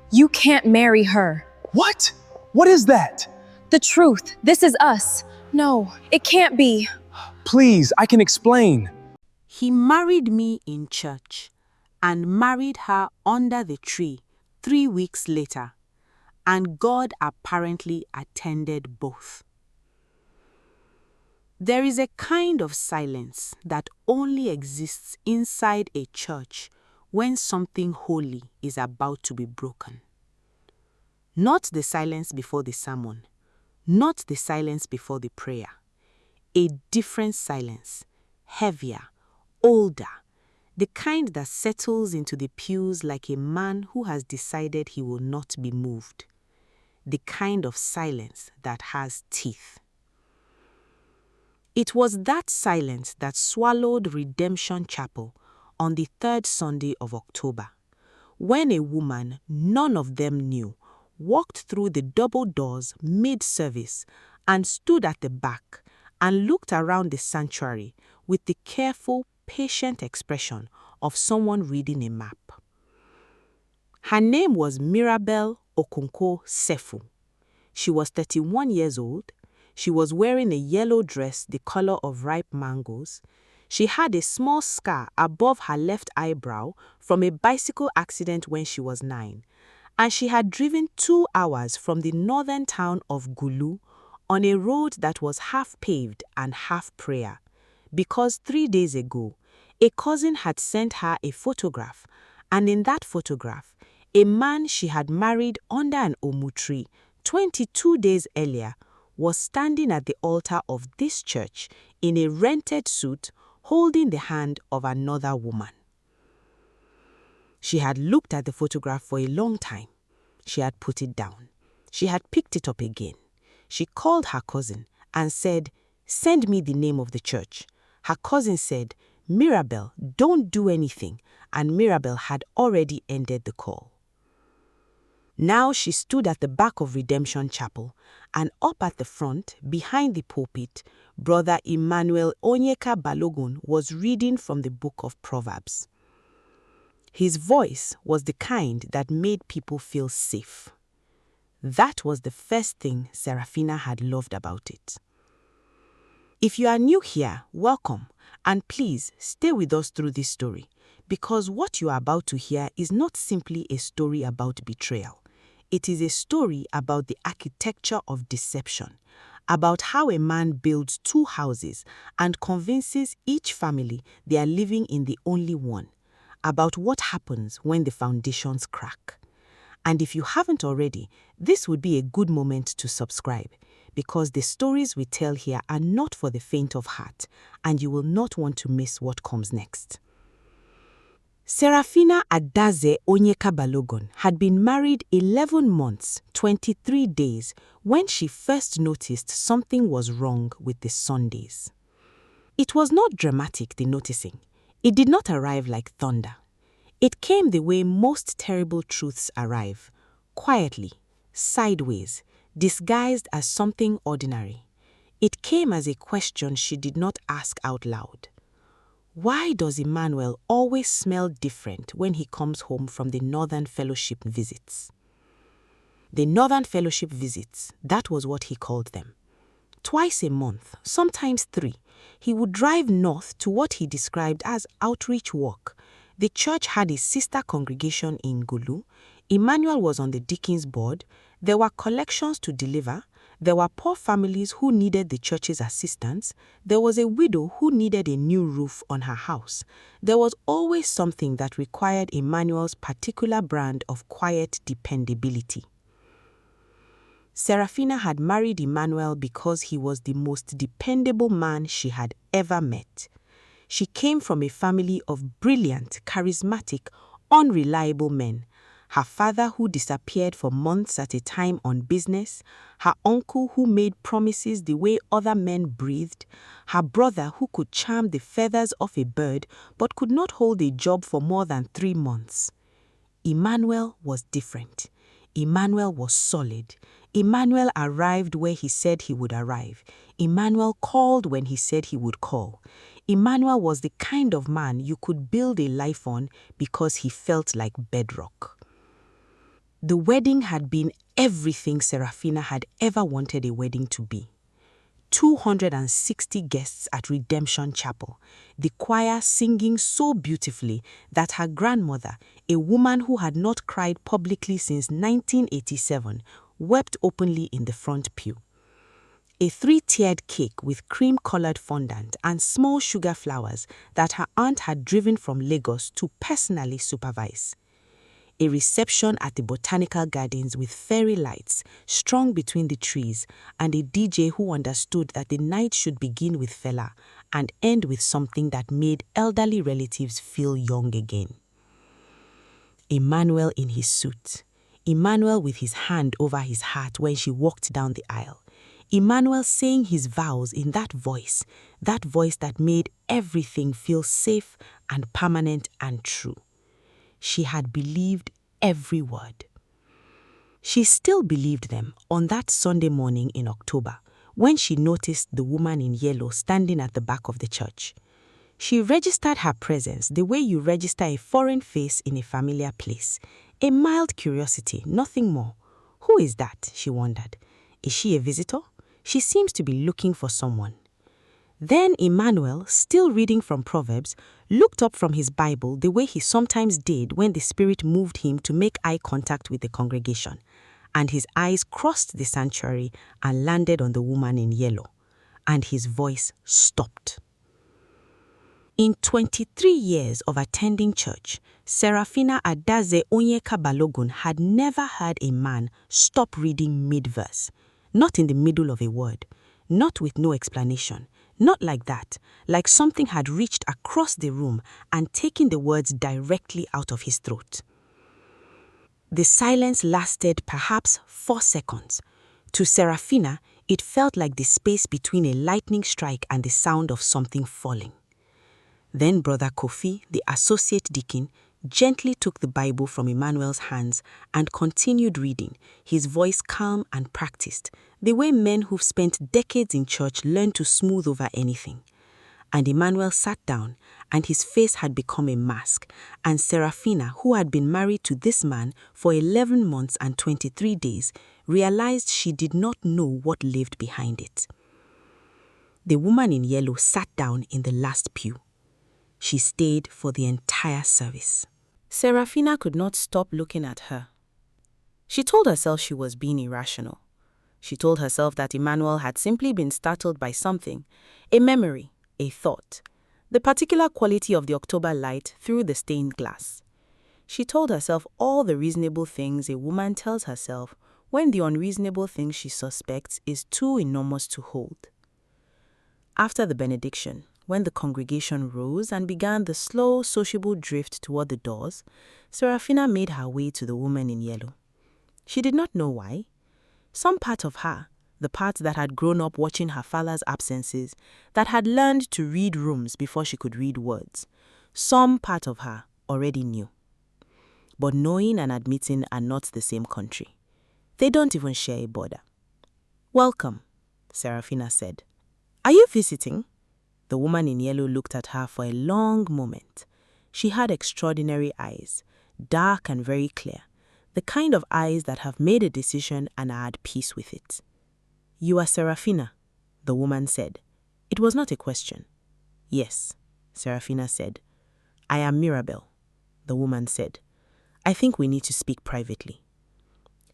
You can't marry her. What? What is that? The truth. This is us. No, it can't be. Please, I can explain. He married me in church and married her under the tree 3 weeks later, and God apparently attended both. There is a kind of silence that only exists inside a church when something holy is about to be broken. Not the silence before the sermon, not the silence before the prayer. A different silence, heavier, older, the kind that settles into the pews like a man who has decided he will not be moved. The kind of silence that has teeth. It was that silence that swallowed Redemption Chapel on the 3rd Sunday of October, when a woman none of them knew walked through the double doors mid-service and stood at the back and looked around the sanctuary with the careful, patient expression of someone reading a map. Her name was Mirabel Okonkwo-Sefu. She was 31 years old. She was wearing a yellow dress the color of ripe mangoes. She had a small scar above her left eyebrow from a bicycle accident when she was 9, and she had driven 2 hours from the northern town of Gulu on a road that was half paved and half prayer, because 3 days ago, a cousin had sent her a photograph, and in that photograph, a man she had married under an omu tree 22 days earlier was standing at the altar of this church in a rented suit holding the hand of another woman. She had looked at the photograph for a long time. She had put it down. She had picked it up again. She called her cousin and said, "Send me the name of the church." Her cousin said, "Mirabel, don't do anything," and Mirabel had already ended the call. Now she stood at the back of Redemption Chapel, and up at the front, behind the pulpit, Brother Emmanuel Balogun was reading from the book of Proverbs. His voice was the kind that made people feel safe. That was the first thing Seraphina had loved about it. If you are new here, welcome, and please stay with us through this story, because what you are about to hear is not simply a story about betrayal. It is a story about the architecture of deception, about how a man builds 2 houses and convinces each family they are living in the only one, about what happens when the foundations crack. And if you haven't already, this would be a good moment to subscribe, because the stories we tell here are not for the faint of heart, and you will not want to miss what comes next. Seraphina Adaeze Balogun had been married 11 months, 23 days, when she first noticed something was wrong with the Sundays. It was not dramatic, the noticing. It did not arrive like thunder. It came the way most terrible truths arrive, quietly, sideways, disguised as something ordinary. It came as a question she did not ask out loud. Why does Emmanuel always smell different when he comes home from the Northern Fellowship visits? The Northern Fellowship visits, that was what he called them. Twice a month, sometimes 3, he would drive north to what he described as outreach work. The church had a sister congregation in Gulu. Emmanuel was on the deacon's board. There were collections to deliver. There were poor families who needed the church's assistance. There was a widow who needed a new roof on her house. There was always something that required Emmanuel's particular brand of quiet dependability. Seraphina had married Emmanuel because he was the most dependable man she had ever met. She came from a family of brilliant, charismatic, unreliable men. Her father who disappeared for months at a time on business, her uncle who made promises the way other men breathed, her brother who could charm the feathers off a bird but could not hold a job for more than 3 months. Emmanuel was different. Emmanuel was solid. Emmanuel arrived where he said he would arrive. Emmanuel called when he said he would call. Emmanuel was the kind of man you could build a life on because he felt like bedrock. The wedding had been everything Seraphina had ever wanted a wedding to be. 260 guests at Redemption Chapel, the choir singing so beautifully that her grandmother, a woman who had not cried publicly since 1987, wept openly in the front pew. A 3-tiered cake with cream-colored fondant and small sugar flowers that her aunt had driven from Lagos to personally supervise. A reception at the Botanical Gardens with fairy lights strung between the trees and a DJ who understood that the night should begin with Fela and end with something that made elderly relatives feel young again. Emmanuel in his suit. Emmanuel with his hand over his heart when she walked down the aisle. Emmanuel saying his vows in that voice that made everything feel safe and permanent and true. She had believed every word. She still believed them on that Sunday morning in October when she noticed the woman in yellow standing at the back of the church. She registered her presence the way you register a foreign face in a familiar place. A mild curiosity, nothing more. Who is that? She wondered. Is she a visitor? She seems to be looking for someone. Then Emmanuel, still reading from Proverbs, looked up from his Bible the way he sometimes did when the Spirit moved him to make eye contact with the congregation, and his eyes crossed the sanctuary and landed on the woman in yellow, and his voice stopped. In 23 years of attending church, Seraphina Adaeze Onyeka Balogun had never heard a man stop reading mid-verse, not in the middle of a word, not with no explanation. Not like that, like something had reached across the room and taken the words directly out of his throat. The silence lasted perhaps 4 seconds. To Seraphina, it felt like the space between a lightning strike and the sound of something falling. Then Brother Kofi, the associate deacon, gently took the Bible from Emmanuel's hands and continued reading, his voice calm and practiced, the way men who've spent decades in church learn to smooth over anything. And Emmanuel sat down, and his face had become a mask, and Seraphina, who had been married to this man for 11 months and 23 days, realized she did not know what lived behind it. The woman in yellow sat down in the last pew. She stayed for the entire service. Seraphina could not stop looking at her. She told herself she was being irrational. She told herself that Emmanuel had simply been startled by something, a memory, a thought, the particular quality of the October light through the stained glass. She told herself all the reasonable things a woman tells herself when the unreasonable thing she suspects is too enormous to hold. After the benediction, when the congregation rose and began the slow, sociable drift toward the doors, Seraphina made her way to the woman in yellow. She did not know why. Some part of her, the part that had grown up watching her father's absences, that had learned to read rooms before she could read words, some part of her already knew. But knowing and admitting are not the same country. They don't even share a border. "Welcome," Seraphina said. "Are you visiting?" The woman in yellow looked at her for a long moment. She had extraordinary eyes, dark and very clear, the kind of eyes that have made a decision and are at peace with it. "You are Seraphina," the woman said. It was not a question. "Yes," Seraphina said. "I am Mirabel," the woman said. "I think we need to speak privately."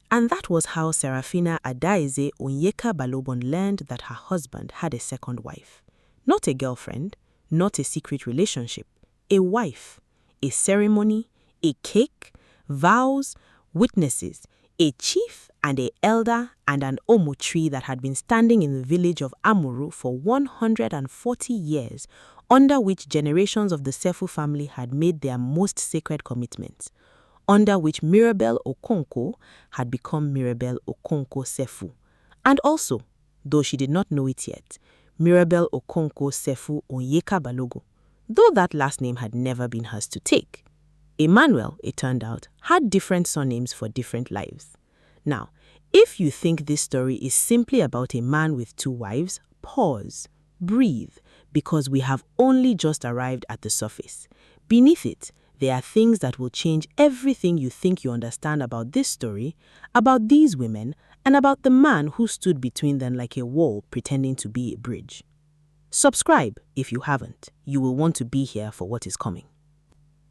And that was how Seraphina Adaeze Onyeka Balogun learned that her husband had a second wife. Not a girlfriend, not a secret relationship, a wife, a ceremony, a cake, vows, witnesses, a chief and an elder and an omo tree that had been standing in the village of Amuru for 140 years, under which generations of the Sefu family had made their most sacred commitments, under which Mirabel Okonkwo had become Mirabel Okonkwo-Sefu, and also, though she did not know it yet, Mirabel Okonkwo-Sefu Onyeka Balogun, though that last name had never been hers to take. Emmanuel, it turned out, had different surnames for different lives. Now, if you think this story is simply about a man with 2 wives, pause, breathe, because we have only just arrived at the surface. Beneath it, There are things that will change everything you think you understand about this story, about these women, and about the man who stood between them like a wall pretending to be a bridge. Subscribe if you haven't. You will want to be here for what is coming.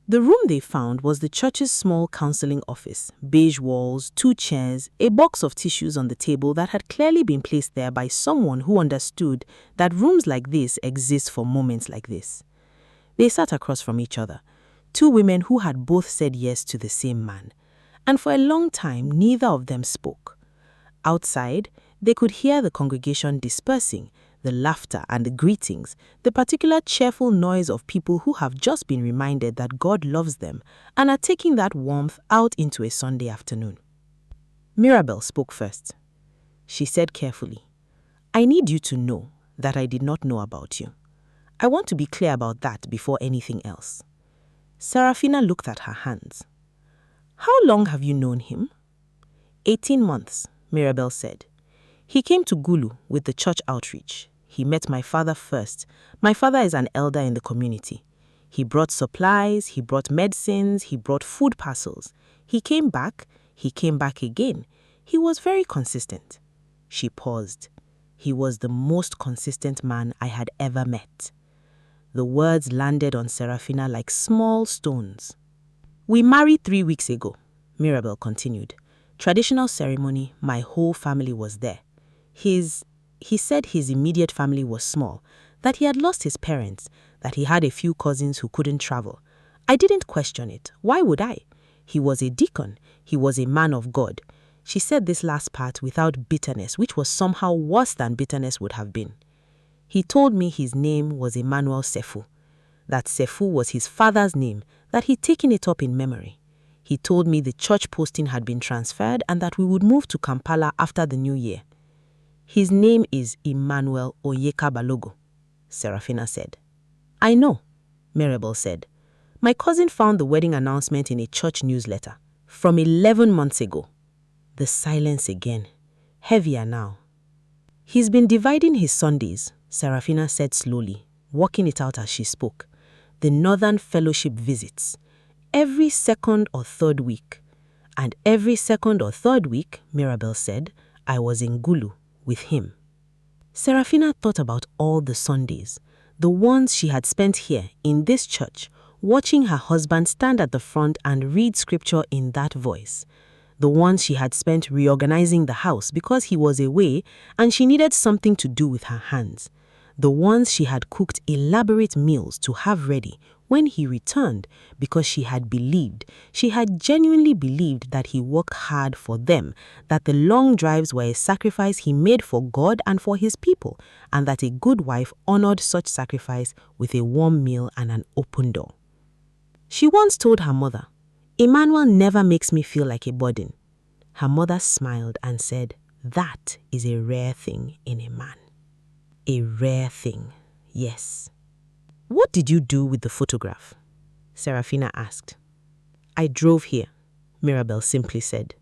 The room they found was the church's small counseling office, beige walls, 2 chairs, a box of tissues on the table that had clearly been placed there by someone who understood that rooms like this exist for moments like this. They sat across from each other, 2 women who had both said yes to the same man, and for a long time neither of them spoke. Outside, they could hear the congregation dispersing, the laughter and the greetings, the particular cheerful noise of people who have just been reminded that God loves them and are taking that warmth out into a Sunday afternoon. Mirabel spoke first. She said carefully, "I need you to know that I did not know about you. I want to be clear about that before anything else." Seraphina looked at her hands. "How long have you known him?" 18 months, Mirabel said. "He came to Gulu with the church outreach. He met my father first. My father is an elder in the community. He brought supplies, he brought medicines, he brought food parcels. He came back again. He was very consistent." She paused. "He was the most consistent man I had ever met." The words landed on Seraphina like small stones. "We married 3 weeks ago," Mirabel continued. "Traditional ceremony, my whole family was there. He said his immediate family was small, that he had lost his parents, that he had a few cousins who couldn't travel. I didn't question it. Why would I? He was a deacon. He was a man of God." She said this last part without bitterness, which was somehow worse than bitterness would have been. "He told me his name was Emmanuel Sefu, that Sefu was his father's name, that he'd taken it up in memory. He told me the church posting had been transferred and that we would move to Kampala after the new year." "His name is Emmanuel Onyeka-Balogo," Seraphina said. "I know," Mirabel said. "My cousin found the wedding announcement in a church newsletter from 11 months ago." The silence again, heavier now. "He's been dividing his Sundays," Seraphina said slowly, working it out as she spoke. "The Northern Fellowship visits. Every 2nd or 3rd week. And every 2nd or 3rd week," Mirabel said, "I was in Gulu with him." Seraphina thought about all the Sundays, the ones she had spent here in this church, watching her husband stand at the front and read scripture in that voice, the ones she had spent reorganizing the house because he was away and she needed something to do with her hands, the ones she had cooked elaborate meals to have ready when he returned because she had genuinely believed that he worked hard for them, that the long drives were a sacrifice he made for God and for his people, and that a good wife honored such sacrifice with a warm meal and an open door. She once told her mother, "Emmanuel never makes me feel like a burden." Her mother smiled and said, "That is a rare thing in a man." A rare thing, yes. "What did you do with the photograph?" Seraphina asked. "I drove here," Mirabel simply said.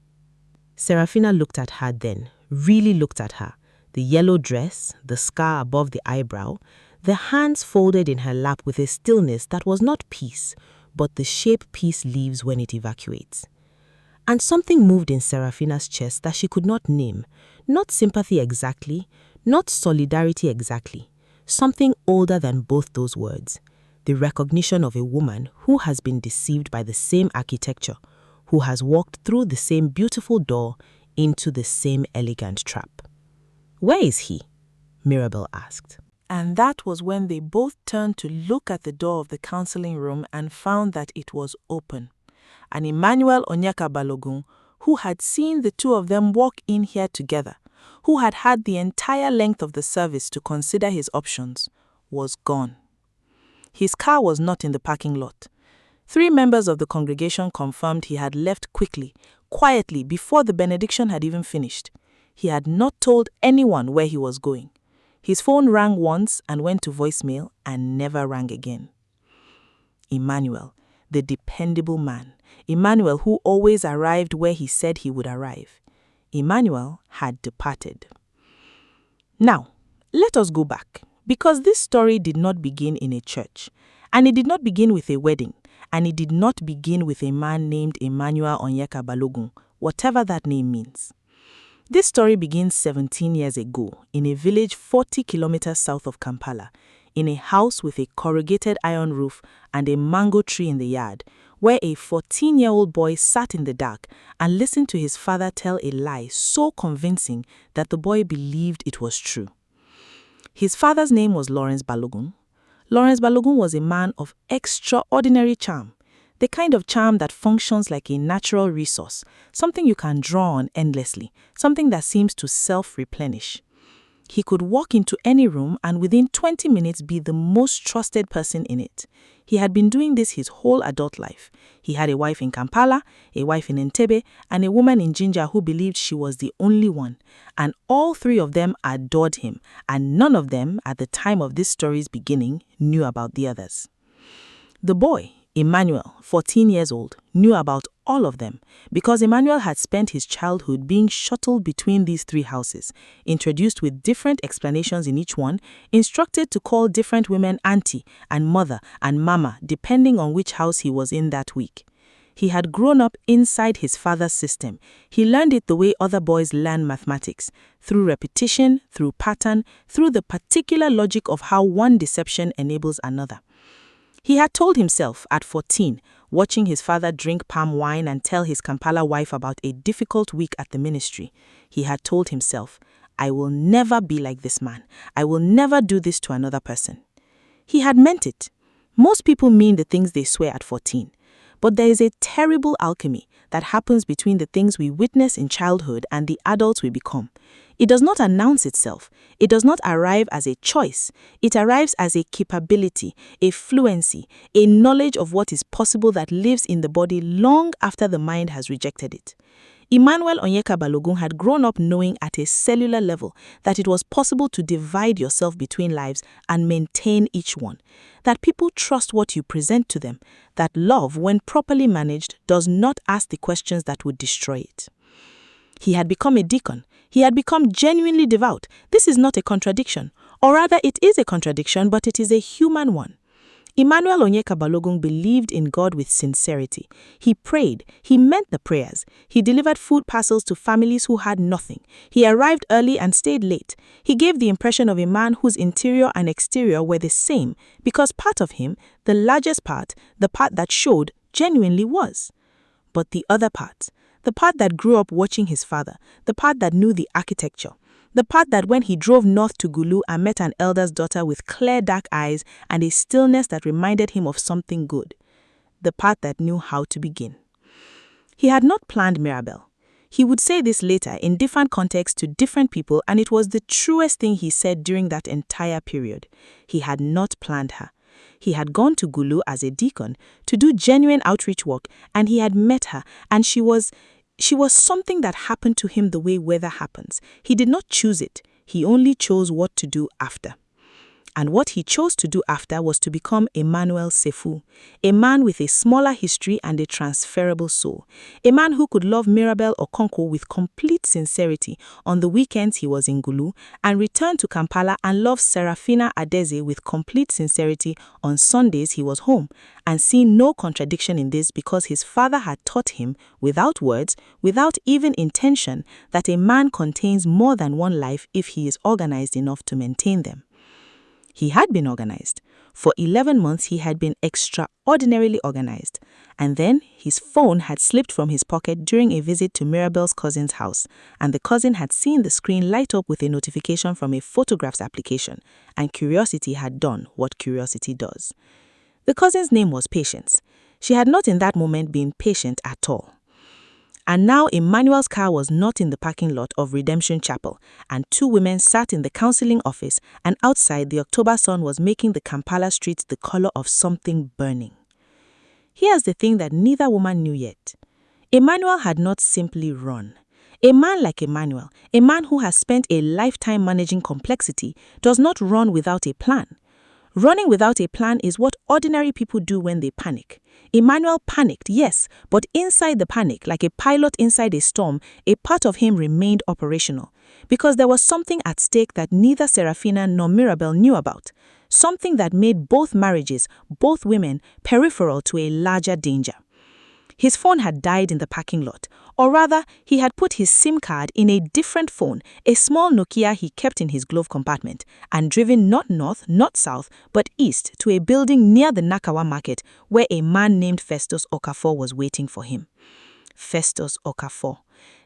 Seraphina looked at her then, really looked at her, the yellow dress, the scar above the eyebrow, the hands folded in her lap with a stillness that was not peace, but the shape peace leaves when it evacuates. And something moved in Seraphina's chest that she could not name, not sympathy exactly, not solidarity exactly, something older than both those words, the recognition of a woman who has been deceived by the same architecture, who has walked through the same beautiful door into the same elegant trap. "Where is he?" Mirabel asked. And that was when they both turned to look at the door of the counseling room and found that it was open. And Emmanuel Onyeka-Balogun, who had seen the 2 of them walk in here together, who had had the entire length of the service to consider his options, was gone. His car was not in the parking lot. 3 members of the congregation confirmed he had left quickly, quietly, before the benediction had even finished. He had not told anyone where he was going. His phone rang once and went to voicemail and never rang again. Emmanuel, the dependable man. Emmanuel, who always arrived where he said he would arrive. Emmanuel had departed. Now, let us go back, because this story did not begin in a church, and it did not begin with a wedding, and it did not begin with a man named Emmanuel Okonkwo-Sefu, whatever that name means. This story begins 17 years ago in a village 40 kilometers south of Kampala, in a house with a corrugated iron roof and a mango tree in the yard, where a 14-year-old boy sat in the dark and listened to his father tell a lie so convincing that the boy believed it was true. His father's name was Lawrence Balogun. Lawrence Balogun was a man of extraordinary charm, the kind of charm that functions like a natural resource, something you can draw on endlessly, something that seems to self-replenish. He could walk into any room and within 20 minutes be the most trusted person in it. He had been doing this his whole adult life. He had a wife in Kampala, a wife in Entebbe, and a woman in Jinja who believed she was the only one. And all three of them adored him, and none of them, at the time of this story's beginning, knew about the others. The boy, Emmanuel, 14 years old, knew about all of them because Emmanuel had spent his childhood being shuttled between these three houses, introduced with different explanations in each one, instructed to call different women auntie and mother and mama depending on which house he was in that week. He had grown up inside his father's system. He learned it the way other boys learn mathematics, through repetition, through pattern, through the particular logic of how one deception enables another. He had told himself at 14, watching his father drink palm wine and tell his Kampala wife about a difficult week at the ministry, he had told himself, I will never be like this man. I will never do this to another person. He had meant it. Most people mean the things they swear at 14. But there is a terrible alchemy that happens between the things we witness in childhood and the adults we become. It does not announce itself. It does not arrive as a choice. It arrives as a capability, a fluency, a knowledge of what is possible that lives in the body long after the mind has rejected it. Emmanuel Okonkwo-Sefu had grown up knowing at a cellular level that it was possible to divide yourself between lives and maintain each one, that people trust what you present to them, that love, when properly managed, does not ask the questions that would destroy it. He had become a deacon. He had become genuinely devout. This is not a contradiction, or rather it is a contradiction, but it is a human one. Emmanuel Okonkwo-Sefu believed in God with sincerity. He prayed. He meant the prayers. He delivered food parcels to families who had nothing. He arrived early and stayed late. He gave the impression of a man whose interior and exterior were the same because part of him, the largest part, the part that showed, genuinely was. But the other part, the part that grew up watching his father, the part that knew the architecture, the part that when he drove north to Gulu and met an elder's daughter with clear dark eyes and a stillness that reminded him of something good, the part that knew how to begin. He had not planned Mirabel. He would say this later in different contexts to different people, and it was the truest thing he said during that entire period. He had not planned her. He had gone to Gulu as a deacon to do genuine outreach work, and he had met her, and she was something that happened to him the way weather happens. He did not choose it. He only chose what to do after. And what he chose to do after was to become Emmanuel Sefu, a man with a smaller history and a transferable soul, a man who could love Mirabel Okonkwo with complete sincerity on the weekends he was in Gulu and return to Kampala and love Seraphina Adaeze with complete sincerity on Sundays he was home, and see no contradiction in this because his father had taught him, without words, without even intention, that a man contains more than one life if he is organized enough to maintain them. He had been organized. For 11 months, he had been extraordinarily organized. And then his phone had slipped from his pocket during a visit to Mirabel's cousin's house, and the cousin had seen the screen light up with a notification from a photographs application, and curiosity had done what curiosity does. The cousin's name was Patience. She had not in that moment been patient at all. And now Emmanuel's car was not in the parking lot of Redemption Chapel, and two women sat in the counseling office, and outside the October sun was making the Kampala streets the color of something burning. Here's the thing that neither woman knew yet. Emmanuel had not simply run. A man like Emmanuel, a man who has spent a lifetime managing complexity, does not run without a plan. Running without a plan is what ordinary people do when they panic. Emmanuel panicked, yes, but inside the panic, like a pilot inside a storm, a part of him remained operational. Because there was something at stake that neither Seraphina nor Mirabel knew about. something that made both marriages, both women, peripheral to a larger danger. His phone had died in the parking lot, or rather, he had put his SIM card in a different phone, a small Nokia he kept in his glove compartment, and driven not north, not south, but east to a building near the Nakawa market where a man named Festus Okafor was waiting for him. Festus Okafor.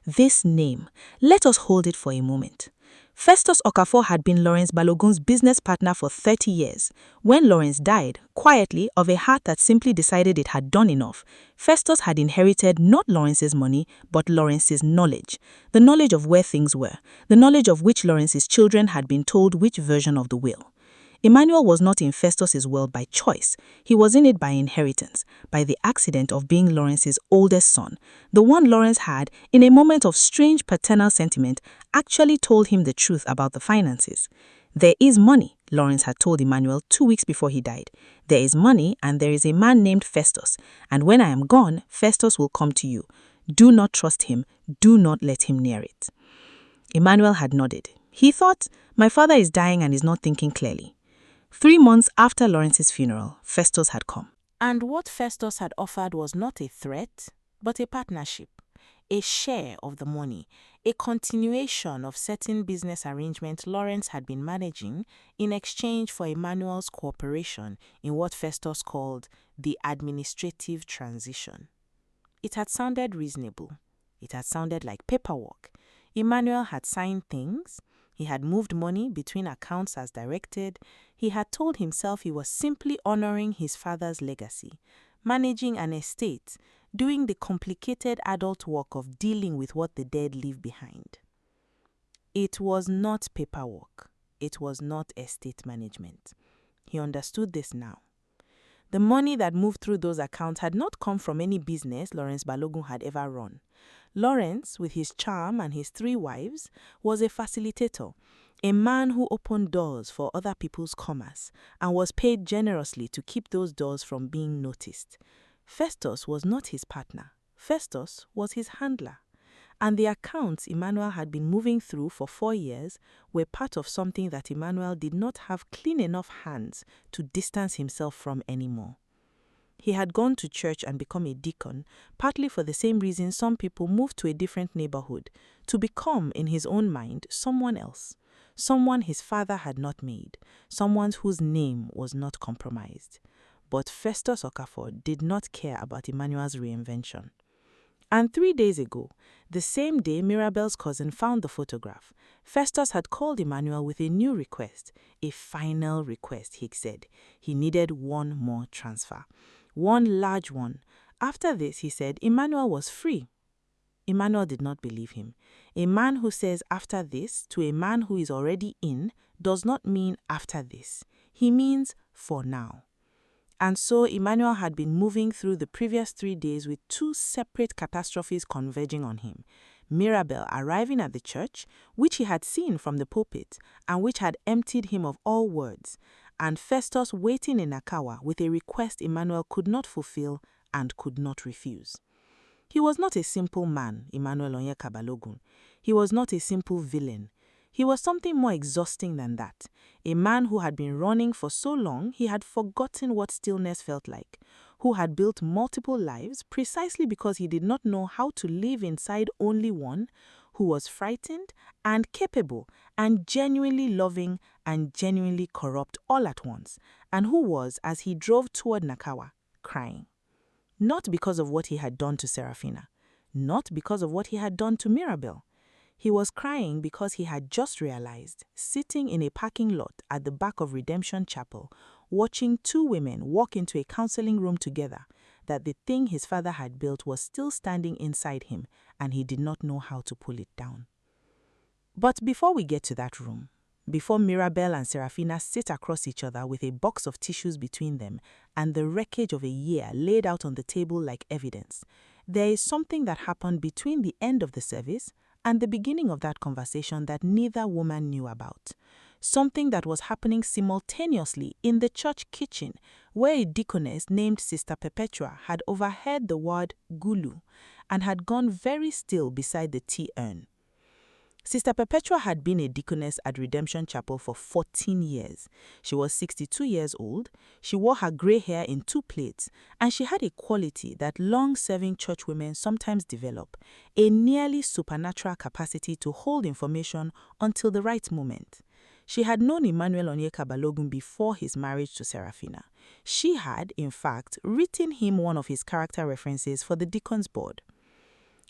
This name, let us hold it for a moment. Festus Okafor had been Lawrence Balogun's business partner for 30 years. When Lawrence died, quietly, of a heart that simply decided it had done enough, Festus had inherited not Lawrence's money, but Lawrence's knowledge. The knowledge of where things were, the knowledge of which Lawrence's children had been told which version of the will. Emmanuel was not in Festus's world by choice. He was in it by inheritance, by the accident of being Lawrence's oldest son. The one Lawrence had, in a moment of strange paternal sentiment, actually told him the truth about the finances. There is money, Lawrence had told Emmanuel 2 weeks before he died. There is money and there is a man named Festus, and when I am gone, Festus will come to you. Do not trust him. Do not let him near it. Emmanuel had nodded. He thought, my father is dying and is not thinking clearly. 3 months after Lawrence's funeral, Festus had come. And what Festus had offered was not a threat, but a partnership, a share of the money, a continuation of certain business arrangements Lawrence had been managing in exchange for Emmanuel's cooperation in what Festus called the administrative transition. It had sounded reasonable. It had sounded like paperwork. Emmanuel had signed things. He had moved money between accounts as directed. He had told himself he was simply honoring his father's legacy, managing an estate, doing the complicated adult work of dealing with what the dead leave behind. It was not paperwork. It was not estate management. He understood this now. The money that moved through those accounts had not come from any business Lawrence Balogun had ever run. Lawrence, with his charm and his 3 wives, was a facilitator, a man who opened doors for other people's commerce and was paid generously to keep those doors from being noticed. Festus was not his partner. Festus was his handler. And the accounts Emmanuel had been moving through for 4 years were part of something that Emmanuel did not have clean enough hands to distance himself from anymore. He had gone to church and become a deacon, partly for the same reason some people move to a different neighborhood, to become, in his own mind, someone else, someone his father had not made, someone whose name was not compromised. But Festus Okafor did not care about Emmanuel's reinvention. And 3 days ago, the same day Mirabel's cousin found the photograph, Festus had called Emmanuel with a new request, a final request, he said. He needed one more transfer. One large one. After this, he said, Emmanuel was free. Emmanuel did not believe him. A man who says after this to a man who is already in does not mean after this. He means for now. And so Emmanuel had been moving through the previous 3 days with 2 separate catastrophes converging on him. Mirabel arriving at the church, which he had seen from the pulpit, and which had emptied him of all words, and Festus waiting in Nakawa with a request Emmanuel could not fulfill and could not refuse. He was not a simple man, Emmanuel Balogun. He was not a simple villain. He was something more exhausting than that. A man who had been running for so long he had forgotten what stillness felt like, who had built multiple lives precisely because he did not know how to live inside only one, who was frightened and capable and genuinely loving and genuinely corrupt all at once, and who was, as he drove toward Nakawa, crying. Not because of what he had done to Seraphina, not because of what he had done to Mirabel. He was crying because he had just realized, sitting in a parking lot at the back of Redemption Chapel, watching 2 women walk into a counseling room together, that the thing his father had built was still standing inside him, and he did not know how to pull it down. But before we get to that room, before Mirabel and Seraphina sit across each other with a box of tissues between them and the wreckage of a year laid out on the table like evidence, there is something that happened between the end of the service and the beginning of that conversation that neither woman knew about. Something that was happening simultaneously in the church kitchen, where a deaconess named Sister Perpetua had overheard the word gulu and had gone very still beside the tea urn. Sister Perpetua had been a deaconess at Redemption Chapel for 14 years. She was 62 years old, she wore her grey hair in 2 plaits, and she had a quality that long-serving churchwomen sometimes develop, a nearly supernatural capacity to hold information until the right moment. She had known Emmanuel Onyeka-Balogun before his marriage to Seraphina. She had, in fact, written him one of his character references for the deacon's board.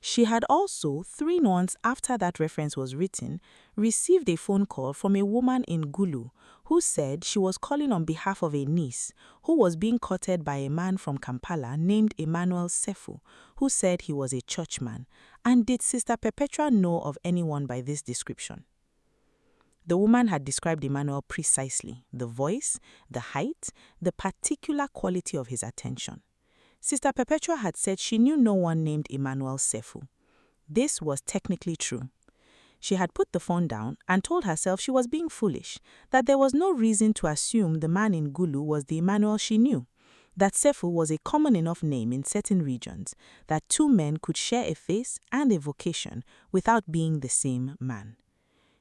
She had also, 3 months after that reference was written, received a phone call from a woman in Gulu who said she was calling on behalf of a niece who was being courted by a man from Kampala named Emmanuel Sefu, who said he was a churchman. And did Sister Perpetua know of anyone by this description? The woman had described Emmanuel precisely: the voice, the height, the particular quality of his attention. Sister Perpetua had said she knew no one named Emmanuel Sefu. This was technically true. She had put the phone down and told herself she was being foolish, that there was no reason to assume the man in Gulu was the Emmanuel she knew, that Sefu was a common enough name in certain regions, that 2 men could share a face and a vocation without being the same man.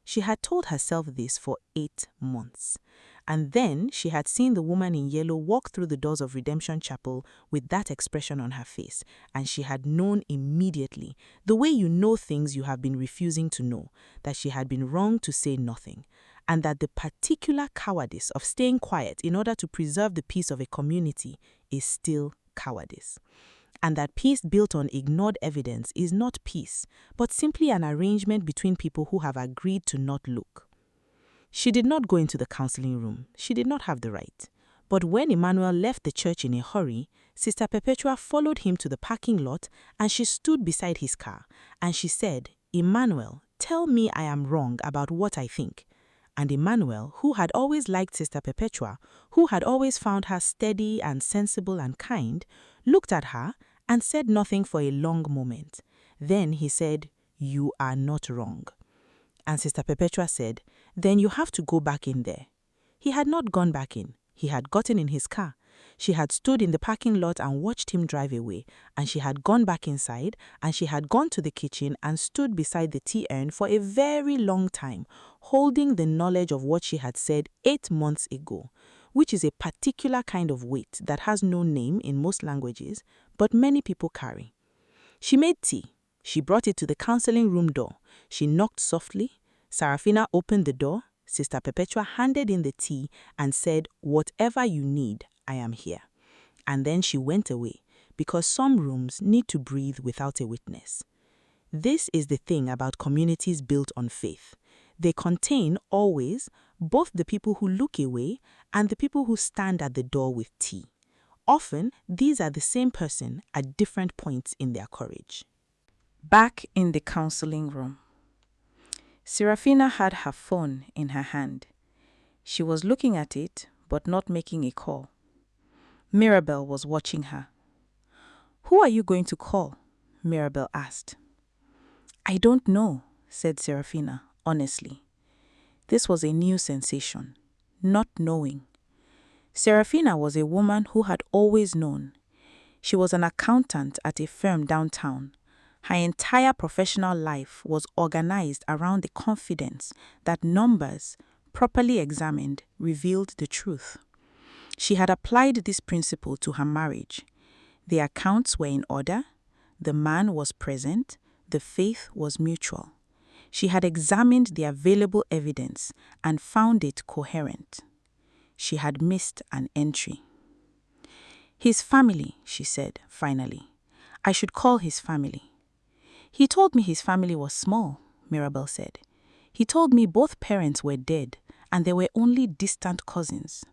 She had told herself this for 8 months. And then she had seen the woman in yellow walk through the doors of Redemption Chapel with that expression on her face, and she had known immediately, the way you know things you have been refusing to know, that she had been wrong to say nothing, and that the particular cowardice of staying quiet in order to preserve the peace of a community is still cowardice. And that peace built on ignored evidence is not peace, but simply an arrangement between people who have agreed to not look. She did not go into the counseling room. She did not have the right. But when Emmanuel left the church in a hurry, Sister Perpetua followed him to the parking lot and she stood beside his car. And she said, "Emmanuel, tell me I am wrong about what I think." And Emmanuel, who had always liked Sister Perpetua, who had always found her steady and sensible and kind, looked at her and said nothing for a long moment. Then he said, "You are not wrong." And Sister Perpetua said, "Then you have to go back in there." He had not gone back in. He had gotten in his car. She had stood in the parking lot and watched him drive away, and she had gone back inside, and she had gone to the kitchen and stood beside the tea urn for a very long time, holding the knowledge of what she had said 8 months ago, which is a particular kind of weight that has no name in most languages, but many people carry. She made tea. She brought it to the counseling room door. She knocked softly. Saraphina opened the door. Sister Perpetua handed in the tea and said, "Whatever you need, I am here." And then she went away, because some rooms need to breathe without a witness. This is the thing about communities built on faith. They contain always both the people who look away and the people who stand at the door with tea. Often, these are the same person at different points in their courage. Back in the counseling room, Seraphina had her phone in her hand. She was looking at it, but not making a call. Mirabel was watching her. "Who are you going to call?" Mirabel asked. "I don't know," said Seraphina, honestly. This was a new sensation, not knowing. Seraphina was a woman who had always known. She was an accountant at a firm downtown. Her entire professional life was organized around the confidence that numbers, properly examined, revealed the truth. She had applied this principle to her marriage. The accounts were in order, the man was present, the faith was mutual. She had examined the available evidence and found it coherent. She had missed an entry. "His family," she said, finally. "I should call his family." "He told me his family was small," Mirabel said. "He told me both parents were dead and they were only distant cousins."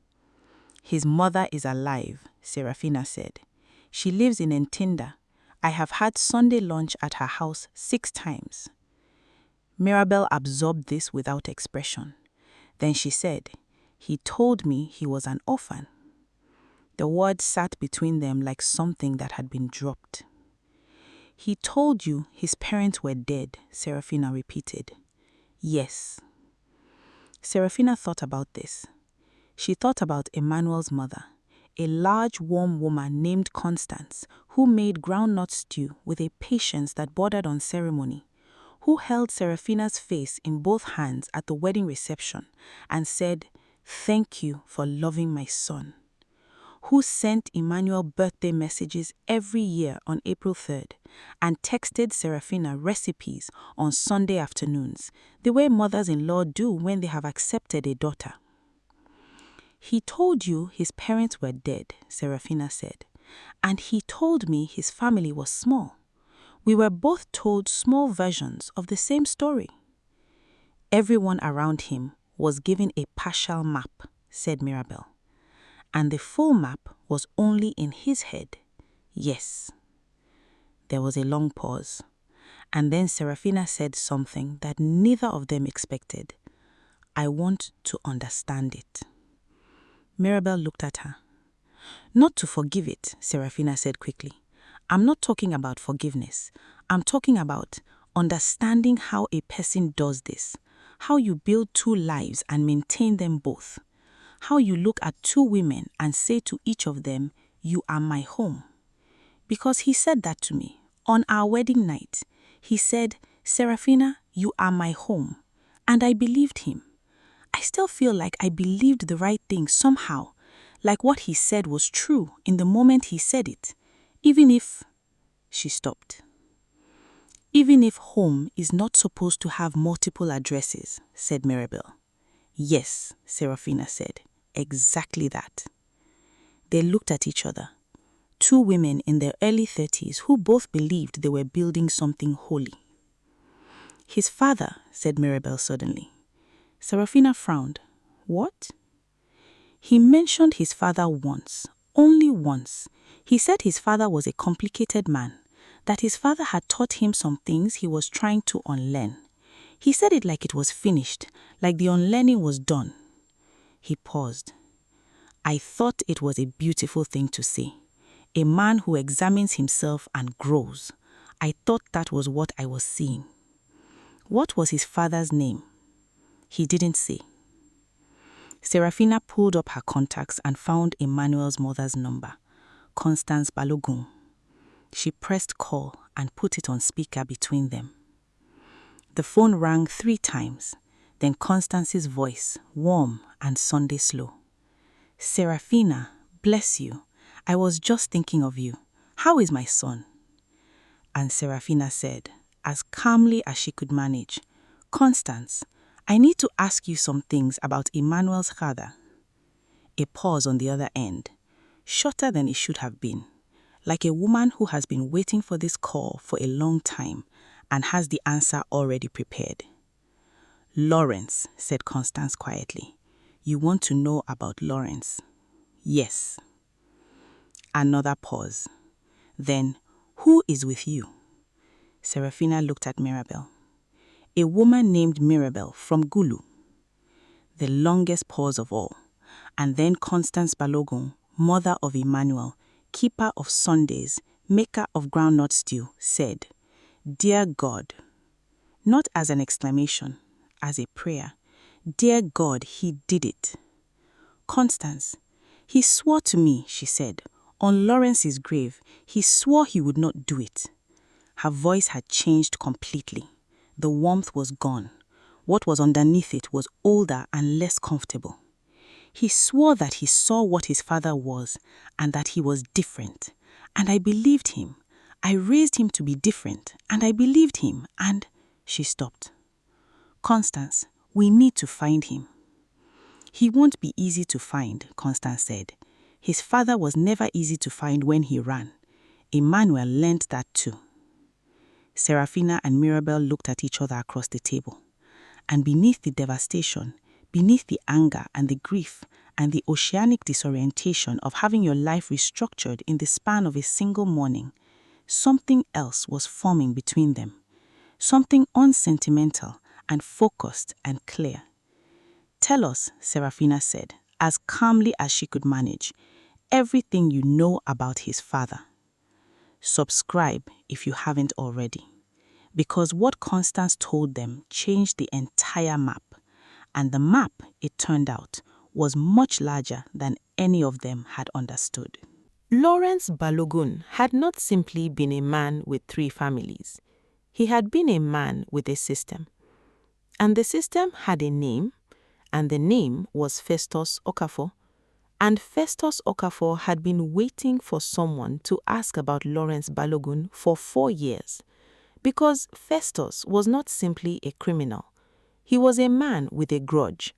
"His mother is alive," Seraphina said. "She lives in Ntinda. I have had Sunday lunch at her house 6 times. Mirabel absorbed this without expression. Then she said, "He told me he was an orphan." The word sat between them like something that had been dropped. "He told you his parents were dead," Seraphina repeated. "Yes." Seraphina thought about this. She thought about Emmanuel's mother, a large, warm woman named Constance, who made groundnut stew with a patience that bordered on ceremony, who held Seraphina's face in both hands at the wedding reception and said, "Thank you for loving my son," who sent Emmanuel birthday messages every year on April 3rd and texted Seraphina recipes on Sunday afternoons, the way mothers-in-law do when they have accepted a daughter. "He told you his parents were dead," Seraphina said, "and he told me his family was small. We were both told small versions of the same story." "Everyone around him was given a partial map," said Mirabel. "And the full map was only in his head." "Yes." There was a long pause, and then Seraphina said something that neither of them expected. "I want to understand it." Mirabel looked at her. "Not to forgive it," Seraphina said quickly. "I'm not talking about forgiveness. I'm talking about understanding how a person does this, how you build two lives and maintain them both, how you look at two women and say to each of them, 'You are my home.' Because he said that to me. On our wedding night, he said, 'Seraphina, you are my home.' And I believed him. I still feel like I believed the right thing somehow, like what he said was true in the moment he said it, even if..." She stopped. "Even if home is not supposed to have multiple addresses," said Mirabel. "Yes," Seraphina said, "exactly that." They looked at each other. Two women in their early 30s who both believed they were building something holy. "His father," said Mirabel suddenly. Seraphina frowned. "What?" "He mentioned his father once, only once. He said his father was a complicated man, that his father had taught him some things he was trying to unlearn. He said it like it was finished, like the unlearning was done." He paused. "I thought it was a beautiful thing to say. A man who examines himself and grows. I thought that was what I was seeing." "What was his father's name?" "He didn't say." Seraphina pulled up her contacts and found Emmanuel's mother's number, Constance Balogun. She pressed call and put it on speaker between them. The phone rang 3 times, then Constance's voice, warm and Sunday slow. "Seraphina, bless you. I was just thinking of you. How is my son?" And Seraphina said, as calmly as she could manage, "Constance, I need to ask you some things about Emmanuel's father." A pause on the other end, shorter than it should have been, like a woman who has been waiting for this call for a long time and has the answer already prepared. "Lawrence," said Constance quietly. "You want to know about Lawrence?" "Yes." Another pause. Then, "Who is with you?" Seraphina looked at Mirabel. "A woman named Mirabel from Gulu." The longest pause of all. And then Constance Balogun, mother of Emmanuel, keeper of Sundays, maker of groundnut stew, said, "Dear God," not as an exclamation, as a prayer. "Dear God, he did it." "Constance, he swore to me," she said, "on Lawrence's grave, he swore he would not do it." Her voice had changed completely. The warmth was gone. What was underneath it was older and less comfortable. "He swore that he saw what his father was and that he was different. And I believed him. I raised him to be different, and I believed him, and..." She stopped. "Constance, we need to find him." "He won't be easy to find," Constance said. "His father was never easy to find when he ran. Emmanuel learned that too." Seraphina and Mirabel looked at each other across the table. And beneath the devastation, beneath the anger and the grief and the oceanic disorientation of having your life restructured in the span of a single morning, something else was forming between them. Something unsentimental and focused and clear. "Tell us," Seraphina said, as calmly as she could manage, "everything you know about his father." Subscribe if you haven't already. Because what Constance told them changed the entire map. And the map, it turned out, was much larger than any of them had understood. Lawrence Balogun had not simply been a man with 3 families. He had been a man with a system. And the system had a name, and the name was Festus Okafor. And Festus Okafor had been waiting for someone to ask about Lawrence Balogun for 4 years. Because Festus was not simply a criminal. He was a man with a grudge.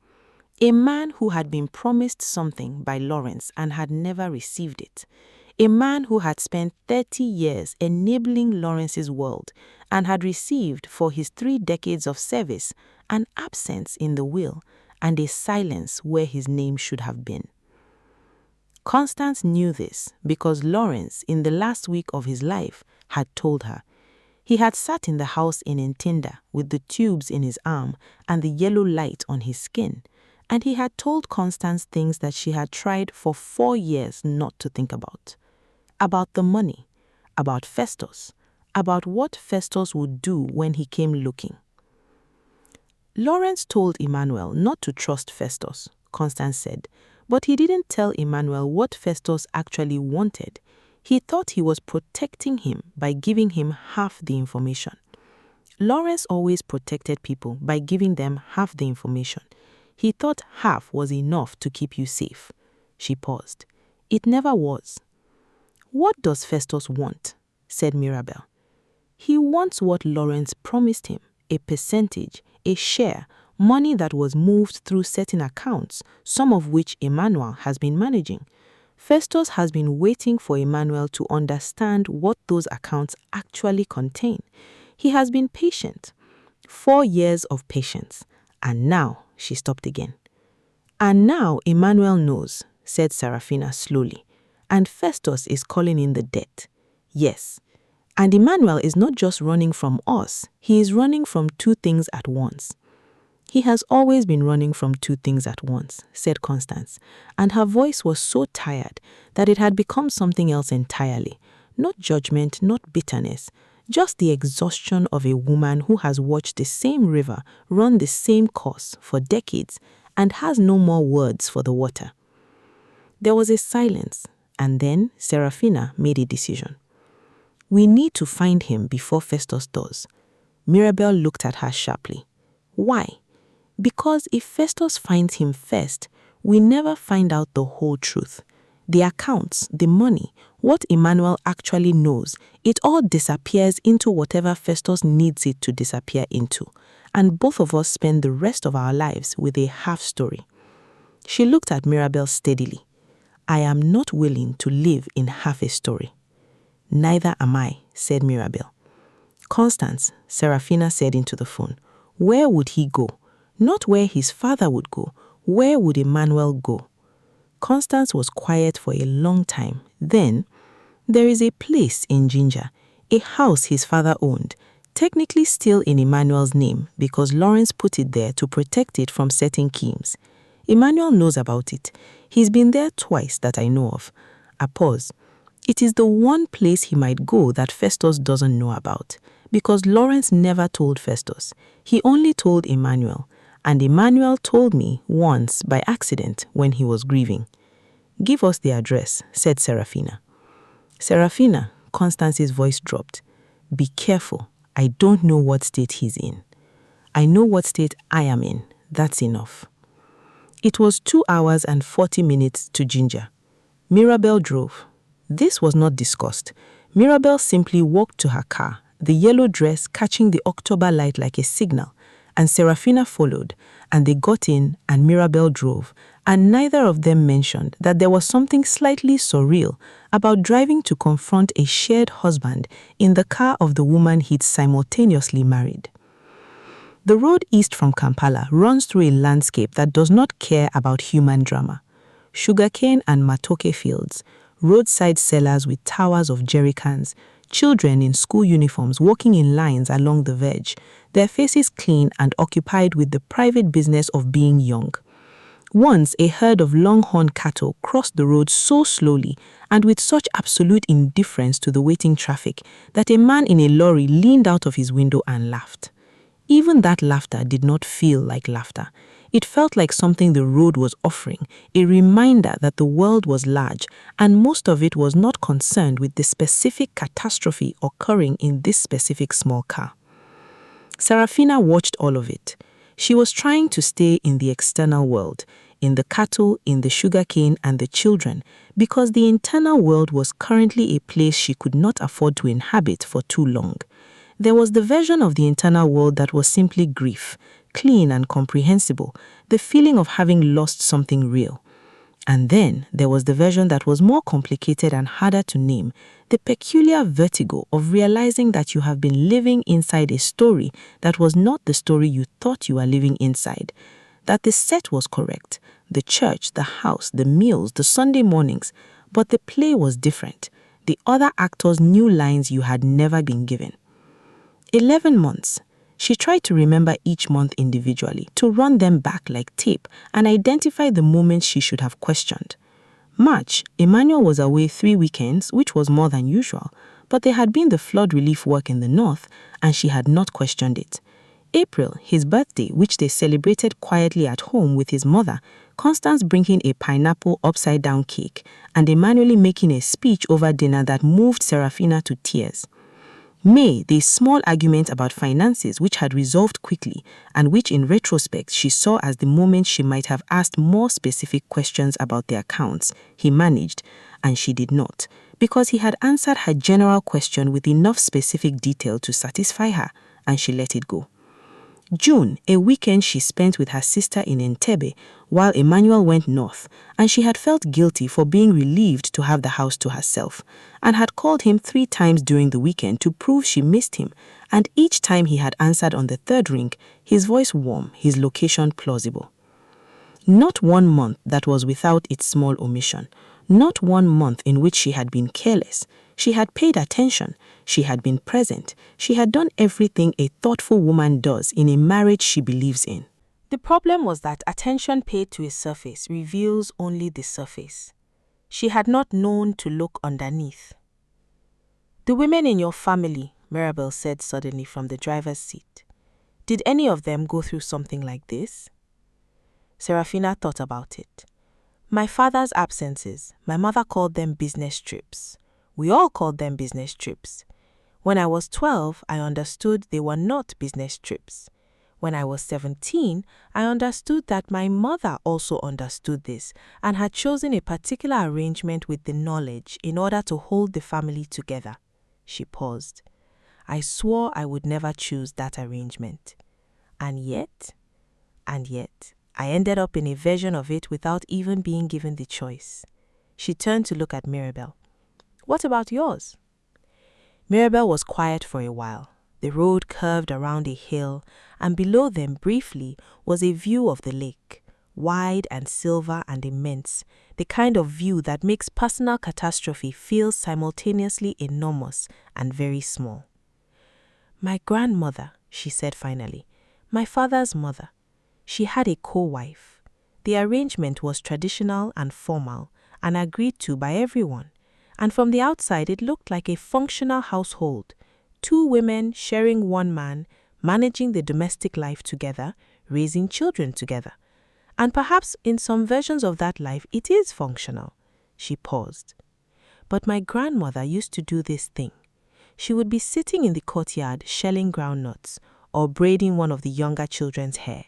A man who had been promised something by Lawrence and had never received it. A man who had spent 30 years enabling Lawrence's world and had received for his 3 decades of service an absence in the will and a silence where his name should have been. Constance knew this because Lawrence, in the last week of his life, had told her. He had sat in the house in Ntinda with the tubes in his arm and the yellow light on his skin, and he had told Constance things that she had tried for 4 years not to think about. About the money, about Festus, about what Festus would do when he came looking. Lawrence told Emmanuel not to trust Festus, Constance said, but he didn't tell Emmanuel what Festus actually wanted. He thought he was protecting him by giving him half the information. Lawrence always protected people by giving them half the information. He thought half was enough to keep you safe. She paused. It never was. What does Festus want? Said Mirabel. He wants what Lawrence promised him, a percentage, a share, money that was moved through certain accounts, some of which Emmanuel has been managing. Festus has been waiting for Emmanuel to understand what those accounts actually contain. He has been patient. 4 years of patience. And now, she stopped again. And now Emmanuel knows, said Seraphina slowly. And Festus is calling in the debt. Yes. And Emmanuel is not just running from us, he is running from 2 things at once. He has always been running from 2 things at once, said Constance, and her voice was so tired that it had become something else entirely. Not judgment, not bitterness, just the exhaustion of a woman who has watched the same river run the same course for decades and has no more words for the water. There was a silence, and then Seraphina made a decision. We need to find him before Festus does. Mirabel looked at her sharply. Why? Because if Festus finds him first, we never find out the whole truth. The accounts, the money, what Emmanuel actually knows, it all disappears into whatever Festus needs it to disappear into. And both of us spend the rest of our lives with a half story. She looked at Mirabel steadily. I am not willing to live in half a story. Neither am I, said Mirabel. Constance, Seraphina said into the phone, where would he go? Not where his father would go. Where would Emmanuel go? Constance was quiet for a long time. Then, there is a place in Ginger, a house his father owned, technically still in Emmanuel's name because Lawrence put it there to protect it from certain schemes. Emmanuel knows about it. He's been there twice that I know of. A pause. It is the one place he might go that Festus doesn't know about, because Lawrence never told Festus. He only told Emmanuel, and Emmanuel told me once by accident when he was grieving. Give us the address, said Seraphina. Seraphina, Constance's voice dropped. Be careful. I don't know what state he's in. I know what state I am in. That's enough. It was 2 hours and 40 minutes to Ginger. Mirabel drove. This was not discussed. Mirabel simply walked to her car, the yellow dress catching the October light like a signal, and Seraphina followed, and they got in and Mirabel drove, and neither of them mentioned that there was something slightly surreal about driving to confront a shared husband in the car of the woman he'd simultaneously married. The road east from Kampala runs through a landscape that does not care about human drama. Sugarcane and matoke fields, roadside sellers with towers of jerrycans, children in school uniforms walking in lines along the verge, their faces clean and occupied with the private business of being young. Once a herd of longhorn cattle crossed the road so slowly and with such absolute indifference to the waiting traffic that a man in a lorry leaned out of his window and laughed. Even that laughter did not feel like laughter. It felt like something the road was offering, a reminder that the world was large and most of it was not concerned with the specific catastrophe occurring in this specific small car. Seraphina watched all of it. She was trying to stay in the external world, in the cattle, in the sugarcane, and the children, because the internal world was currently a place she could not afford to inhabit for too long. There was the version of the internal world that was simply grief, clean and comprehensible, the feeling of having lost something real. And then there was the version that was more complicated and harder to name, the peculiar vertigo of realizing that you have been living inside a story that was not the story you thought you were living inside, that the set was correct, the church, the house, the meals, the Sunday mornings, but the play was different. The other actors knew lines you had never been given. 11 months. She tried to remember each month individually, to run them back like tape and identify the moments she should have questioned. March, Emmanuel was away 3 weekends, which was more than usual, but there had been the flood relief work in the north, and she had not questioned it. April, his birthday, which they celebrated quietly at home with his mother, Constance bringing a pineapple upside-down cake, and Emmanuel making a speech over dinner that moved Seraphina to tears. May, the small argument about finances which had resolved quickly and which in retrospect she saw as the moment she might have asked more specific questions about the accounts, he managed, and she did not, because he had answered her general question with enough specific detail to satisfy her, and she let it go. June, a weekend she spent with her sister in Entebbe while Emmanuel went north, and she had felt guilty for being relieved to have the house to herself, and had called him 3 times during the weekend to prove she missed him, and each time he had answered on the 3rd ring, his voice warm, his location plausible. Not 1 month that was without its small omission, not 1 month in which she had been careless. She had paid attention, she had been present, she had done everything a thoughtful woman does in a marriage she believes in. The problem was that attention paid to a surface reveals only the surface. She had not known to look underneath. "The women in your family," Mirabel said suddenly from the driver's seat, "did any of them go through something like this?" Seraphina thought about it. "My father's absences, my mother called them business trips. We all called them business trips. When I was 12, I understood they were not business trips. When I was 17, I understood that my mother also understood this and had chosen a particular arrangement with the knowledge in order to hold the family together." She paused. "I swore I would never choose that arrangement. And yet, I ended up in a version of it without even being given the choice." She turned to look at Mirabel. "What about yours?" Mirabel was quiet for a while. The road curved around a hill, and below them, briefly, was a view of the lake, wide and silver and immense, the kind of view that makes personal catastrophe feel simultaneously enormous and very small. "My grandmother," she said finally, "my father's mother. She had a co-wife. The arrangement was traditional and formal and agreed to by everyone. And from the outside it looked like a functional household, 2 women sharing 1 man, managing the domestic life together, raising children together. And perhaps in some versions of that life it is functional." She paused. "But my grandmother used to do this thing. She would be sitting in the courtyard shelling groundnuts or braiding one of the younger children's hair,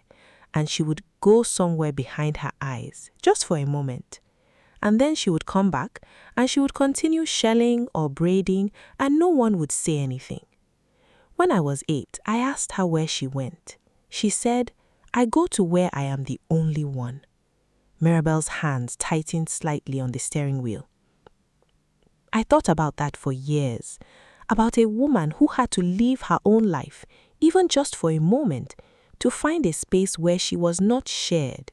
and she would go somewhere behind her eyes, just for a moment. And then she would come back, and she would continue shelling or braiding, and no one would say anything. When I was 8, I asked her where she went. She said, 'I go to where I am the only one.'" Mirabel's hands tightened slightly on the steering wheel. "I thought about that for years, about a woman who had to leave her own life, even just for a moment, to find a space where she was not shared."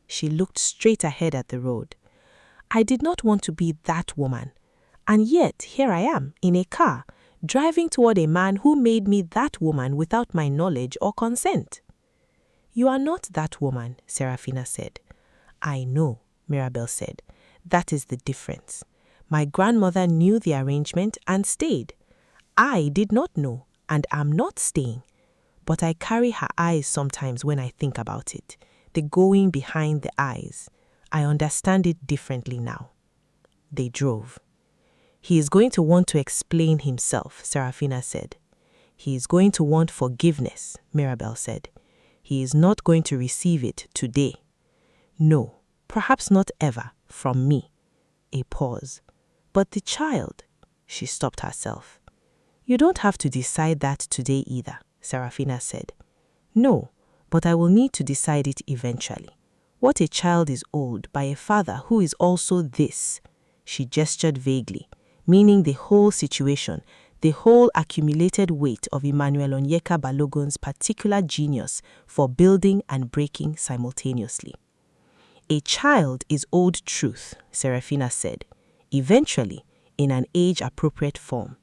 She looked straight ahead at the road. "I did not want to be that woman. And yet, here I am, in a car, driving toward a man who made me that woman without my knowledge or consent." "You are not that woman," Seraphina said. "I know," Mirabel said. "That is the difference. My grandmother knew the arrangement and stayed. I did not know and am not staying. But I carry her eyes sometimes when I think about it, the going behind the eyes. I understand it differently now." They drove. "He is going to want to explain himself," Seraphina said. He is going to want forgiveness, Mirabel said. He is not going to receive it today. No, perhaps not ever, from me. A pause. But the child, she stopped herself. You don't have to decide that today either, Seraphina said. No, but I will need to decide it eventually. What a child is owed by a father who is also this. She gestured vaguely, meaning the whole situation, the whole accumulated weight of Emmanuel Onyeka Balogun's particular genius for building and breaking simultaneously. A child is owed truth, Seraphina said, eventually in an age-appropriate form.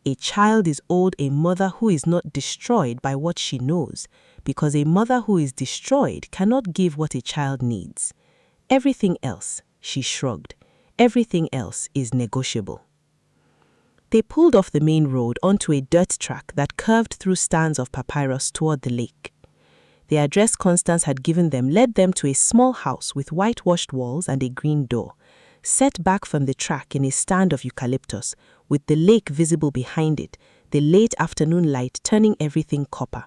A child is owed a mother who is not destroyed by what she knows, because a mother who is destroyed cannot give what a child needs. Everything else, she shrugged, everything else is negotiable. They pulled off the main road onto a dirt track that curved through stands of papyrus toward the lake. The address Constance had given them led them to a small house with whitewashed walls and a green door, set back from the track in a stand of eucalyptus, with the lake visible behind it, the late afternoon light turning everything copper.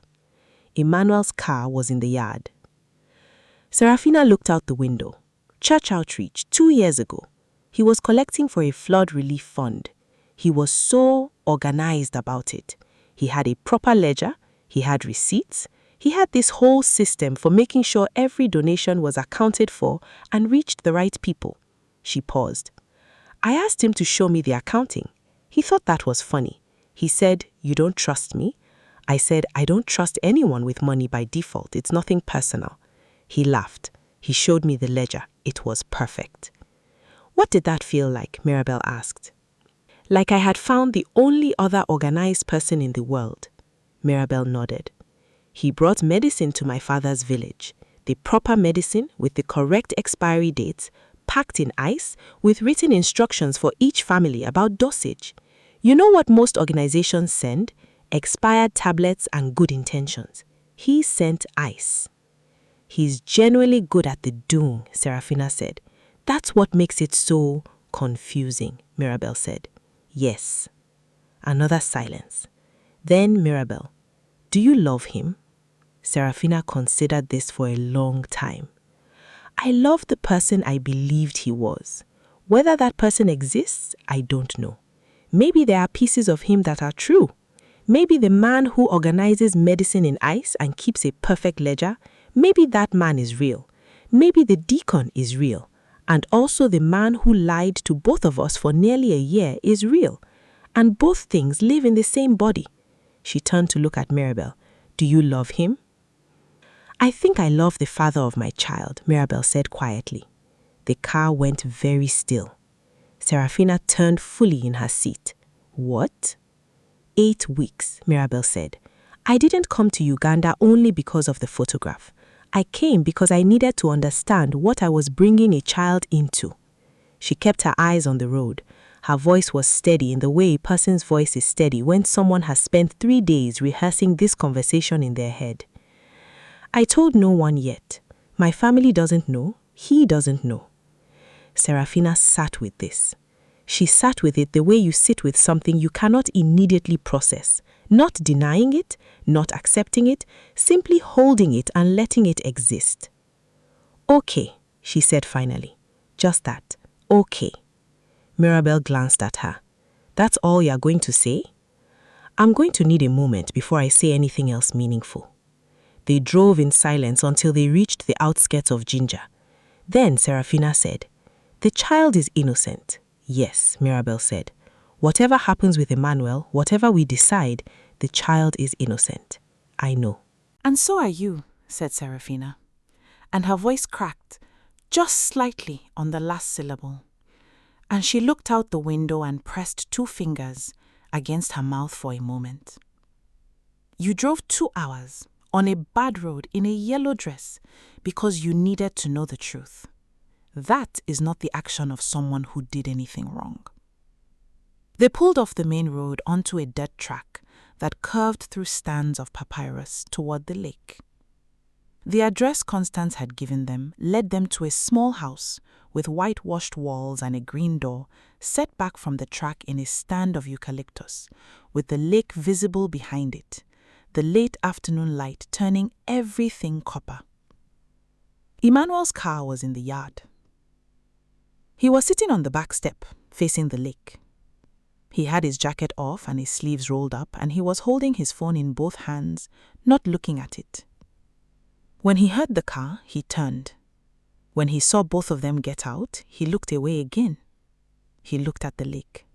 Emmanuel's car was in the yard. Seraphina looked out the window. Church outreach 2 years ago. He was collecting for a flood relief fund. He was so organized about it. He had a proper ledger, he had receipts, he had this whole system for making sure every donation was accounted for and reached the right people. She paused. I asked him to show me the accounting. He thought that was funny. He said, "You don't trust me?" I said, "I don't trust anyone with money by default. It's nothing personal." He laughed. He showed me the ledger. It was perfect. What did that feel like? Mirabel asked. Like I had found the only other organized person in the world. Mirabel nodded. He brought medicine to my father's village. The proper medicine with the correct expiry dates, packed in ice, with written instructions for each family about dosage. You know what most organizations send? Expired tablets and good intentions. He sent ice. He's genuinely good at the doing, Seraphina said. That's what makes it so confusing, Mirabel said. Yes. Another silence. Then Mirabel, do you love him? Seraphina considered this for a long time. I love the person I believed he was. Whether that person exists, I don't know. Maybe there are pieces of him that are true. Maybe the man who organizes medicine in ice and keeps a perfect ledger, maybe that man is real. Maybe the deacon is real. And also the man who lied to both of us for nearly a year is real. And both things live in the same body. She turned to look at Mirabel. Do you love him? I think I love the father of my child, Mirabel said quietly. The car went very still. Seraphina turned fully in her seat. What? 8 weeks, Mirabel said. I didn't come to Uganda only because of the photograph. I came because I needed to understand what I was bringing a child into. She kept her eyes on the road. Her voice was steady in the way a person's voice is steady when someone has spent 3 days rehearsing this conversation in their head. I told no one yet. My family doesn't know. He doesn't know. Seraphina sat with this. She sat with it the way you sit with something you cannot immediately process, not denying it, not accepting it, simply holding it and letting it exist. Okay, she said finally. Just that. Okay. Mirabel glanced at her. That's all you're going to say? I'm going to need a moment before I say anything else meaningful. They drove in silence until they reached the outskirts of Ginger. Then Seraphina said, The child is innocent. Yes, Mirabel said. Whatever happens with Emmanuel, whatever we decide, the child is innocent. I know. And so are you, said Seraphina. And her voice cracked, just slightly on the last syllable. And she looked out the window and pressed 2 fingers against her mouth for a moment. You drove 2 hours on a bad road in a yellow dress because you needed to know the truth. That is not the action of someone who did anything wrong. They pulled off the main road onto a dirt track that curved through stands of papyrus toward the lake. The address Constance had given them led them to a small house with whitewashed walls and a green door set back from the track in a stand of eucalyptus, with the lake visible behind it, the late afternoon light turning everything copper. Emmanuel's car was in the yard. He was sitting on the back step, facing the lake. He had his jacket off and his sleeves rolled up, and he was holding his phone in both hands, not looking at it. When he heard the car, he turned. When he saw both of them get out, he looked away again. He looked at the lake.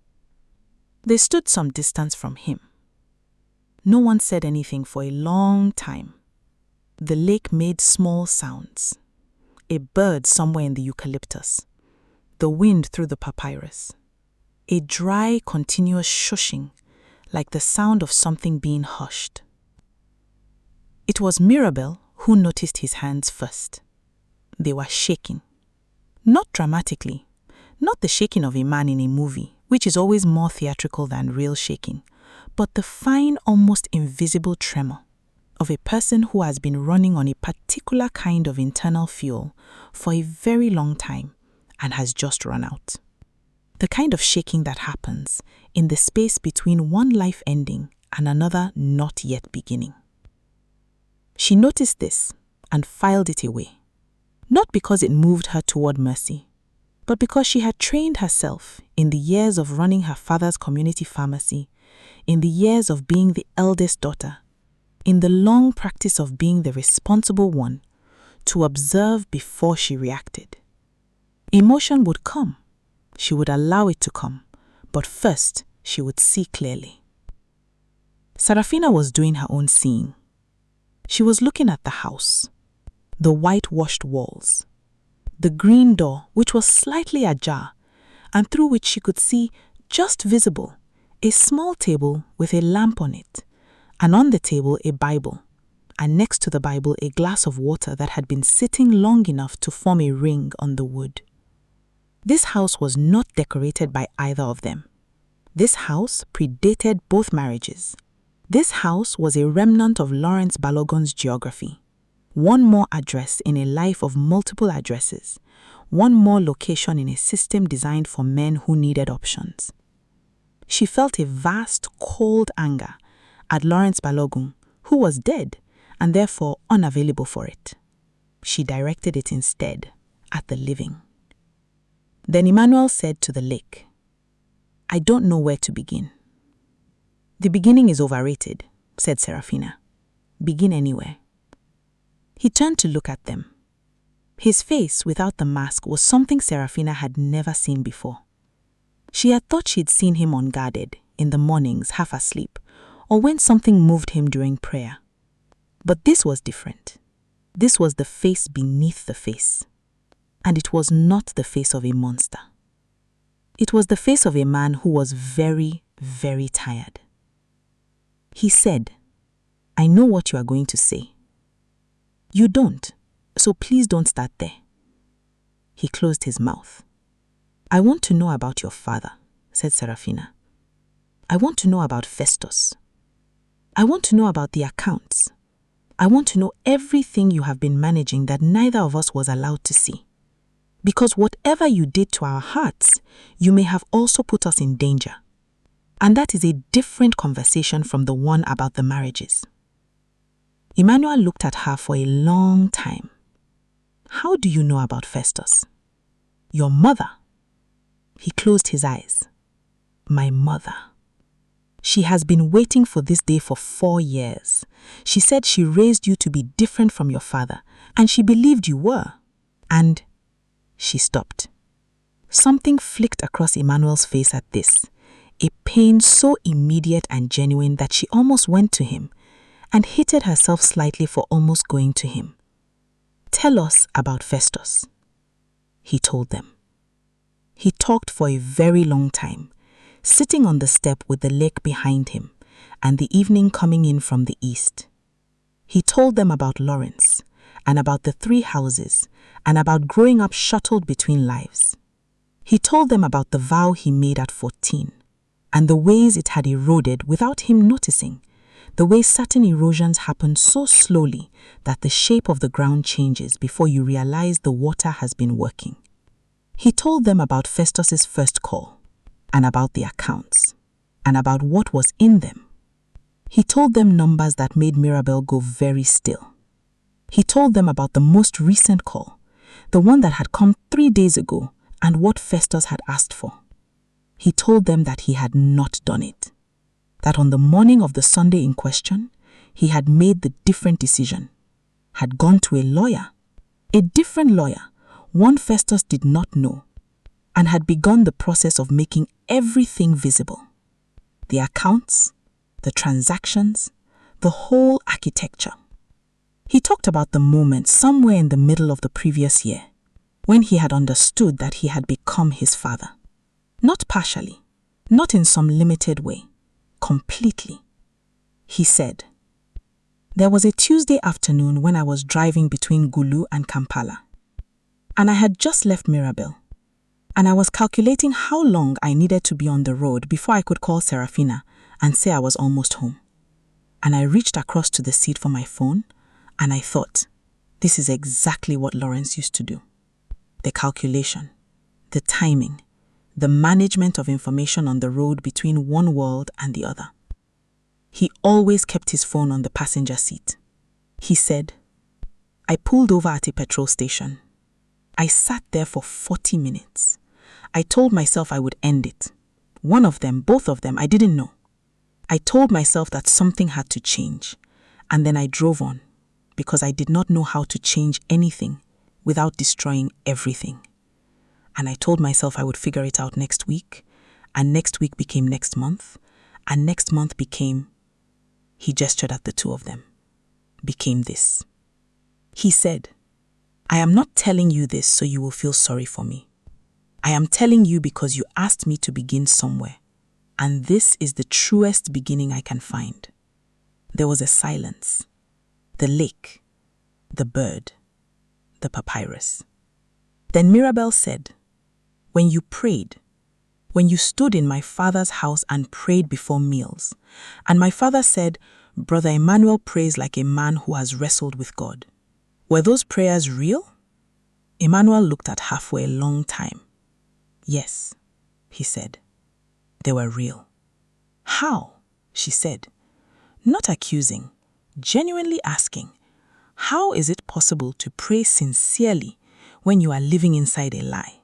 They stood some distance from him. No one said anything for a long time. The lake made small sounds. A bird somewhere in the eucalyptus. The wind through the papyrus. A dry, continuous shushing, like the sound of something being hushed. It was Mirabel who noticed his hands first. They were shaking. Not dramatically, not the shaking of a man in a movie, which is always more theatrical than real shaking, but the fine, almost invisible tremor of a person who has been running on a particular kind of internal fuel for a very long time and has just run out. The kind of shaking that happens in the space between one life ending and another not yet beginning. She noticed this and filed it away, not because it moved her toward mercy, but because she had trained herself in the years of running her father's community pharmacy, in the years of being the eldest daughter, in the long practice of being the responsible one, to observe before she reacted. Emotion would come. She would allow it to come, but first she would see clearly. Saraphina was doing her own seeing. She was looking at the house, the whitewashed walls, the green door which was slightly ajar, and through which she could see, just visible, a small table with a lamp on it, and on the table a Bible, and next to the Bible a glass of water that had been sitting long enough to form a ring on the wood. This house was not decorated by either of them. This house predated both marriages. This house was a remnant of Lawrence Balogun's geography. One more address in a life of multiple addresses. One more location in a system designed for men who needed options. She felt a vast, cold anger at Lawrence Balogun, who was dead and therefore unavailable for it. She directed it instead at the living. Then Emmanuel said to the lake, "I don't know where to begin." "The beginning is overrated," said Seraphina. "Begin anywhere." He turned to look at them. His face without the mask was something Seraphina had never seen before. She had thought she'd seen him unguarded, in the mornings, half asleep, or when something moved him during prayer. But this was different. This was the face beneath the face. And it was not the face of a monster. It was the face of a man who was very, very tired. He said, "I know what you are going to say." "You don't, so please don't start there." He closed his mouth. "I want to know about your father," said Seraphina. "I want to know about Festus. I want to know about the accounts. I want to know everything you have been managing that neither of us was allowed to see. Because whatever you did to our hearts, you may have also put us in danger. And that is a different conversation from the one about the marriages." Emmanuel looked at her for a long time. "How do you know about Festus?" "Your mother." He closed his eyes. "My mother. She has been waiting for this day for 4 years. She said she raised you to be different from your father, and she believed you were. And..." She stopped. Something flicked across Emmanuel's face at this, a pain so immediate and genuine that she almost went to him and hated herself slightly for almost going to him. "Tell us about Festus." He told them. He talked for a very long time, sitting on the step with the lake behind him and the evening coming in from the east. He told them about Lawrence and about the 3 houses and about growing up shuttled between lives. He told them about the vow he made at 14 and the ways it had eroded without him noticing, the way certain erosions happen so slowly that the shape of the ground changes before you realize the water has been working. He told them about Festus's first call and about the accounts. and about what was in them. He told them numbers that made Mirabel go very still. He told them about the most recent call, the one that had come 3 days ago, and what Festus had asked for. He told them that he had not done it, that on the morning of the Sunday in question, he had made the different decision, had gone to a lawyer, a different lawyer, one Festus did not know, and had begun the process of making everything visible. The accounts, the transactions, the whole architecture. He talked about the moment somewhere in the middle of the previous year, when he had understood that he had become his father. Not partially, not in some limited way, completely. He said, "There was a Tuesday afternoon when I was driving between Gulu and Kampala, and I had just left Mirabel, and I was calculating how long I needed to be on the road before I could call Seraphina and say I was almost home. And I reached across to the seat for my phone, and I thought, this is exactly what Lawrence used to do. The calculation, the timing, the management of information on the road between one world and the other. He always kept his phone on the passenger seat. He said, I pulled over at a petrol station. I sat there for 40 minutes. I told myself I would end it. One of them, both of them, I didn't know. I told myself that something had to change, and then I drove on, because I did not know how to change anything without destroying everything. And I told myself I would figure it out next week, and next week became next month, and next month became, he gestured at the two of them, became this. He said, I am not telling you this so you will feel sorry for me. I am telling you because you asked me to begin somewhere, and this is the truest beginning I can find. There was a silence. The lake, the bird, the papyrus. Then Mirabel said, when you prayed, when you stood in my father's house and prayed before meals, and my father said, Brother Emmanuel prays like a man who has wrestled with God. Were those prayers real? Emmanuel looked at her for a long time. Yes, he said. They were real. How? She said, not accusing, genuinely asking, how is it possible to pray sincerely when you are living inside a lie?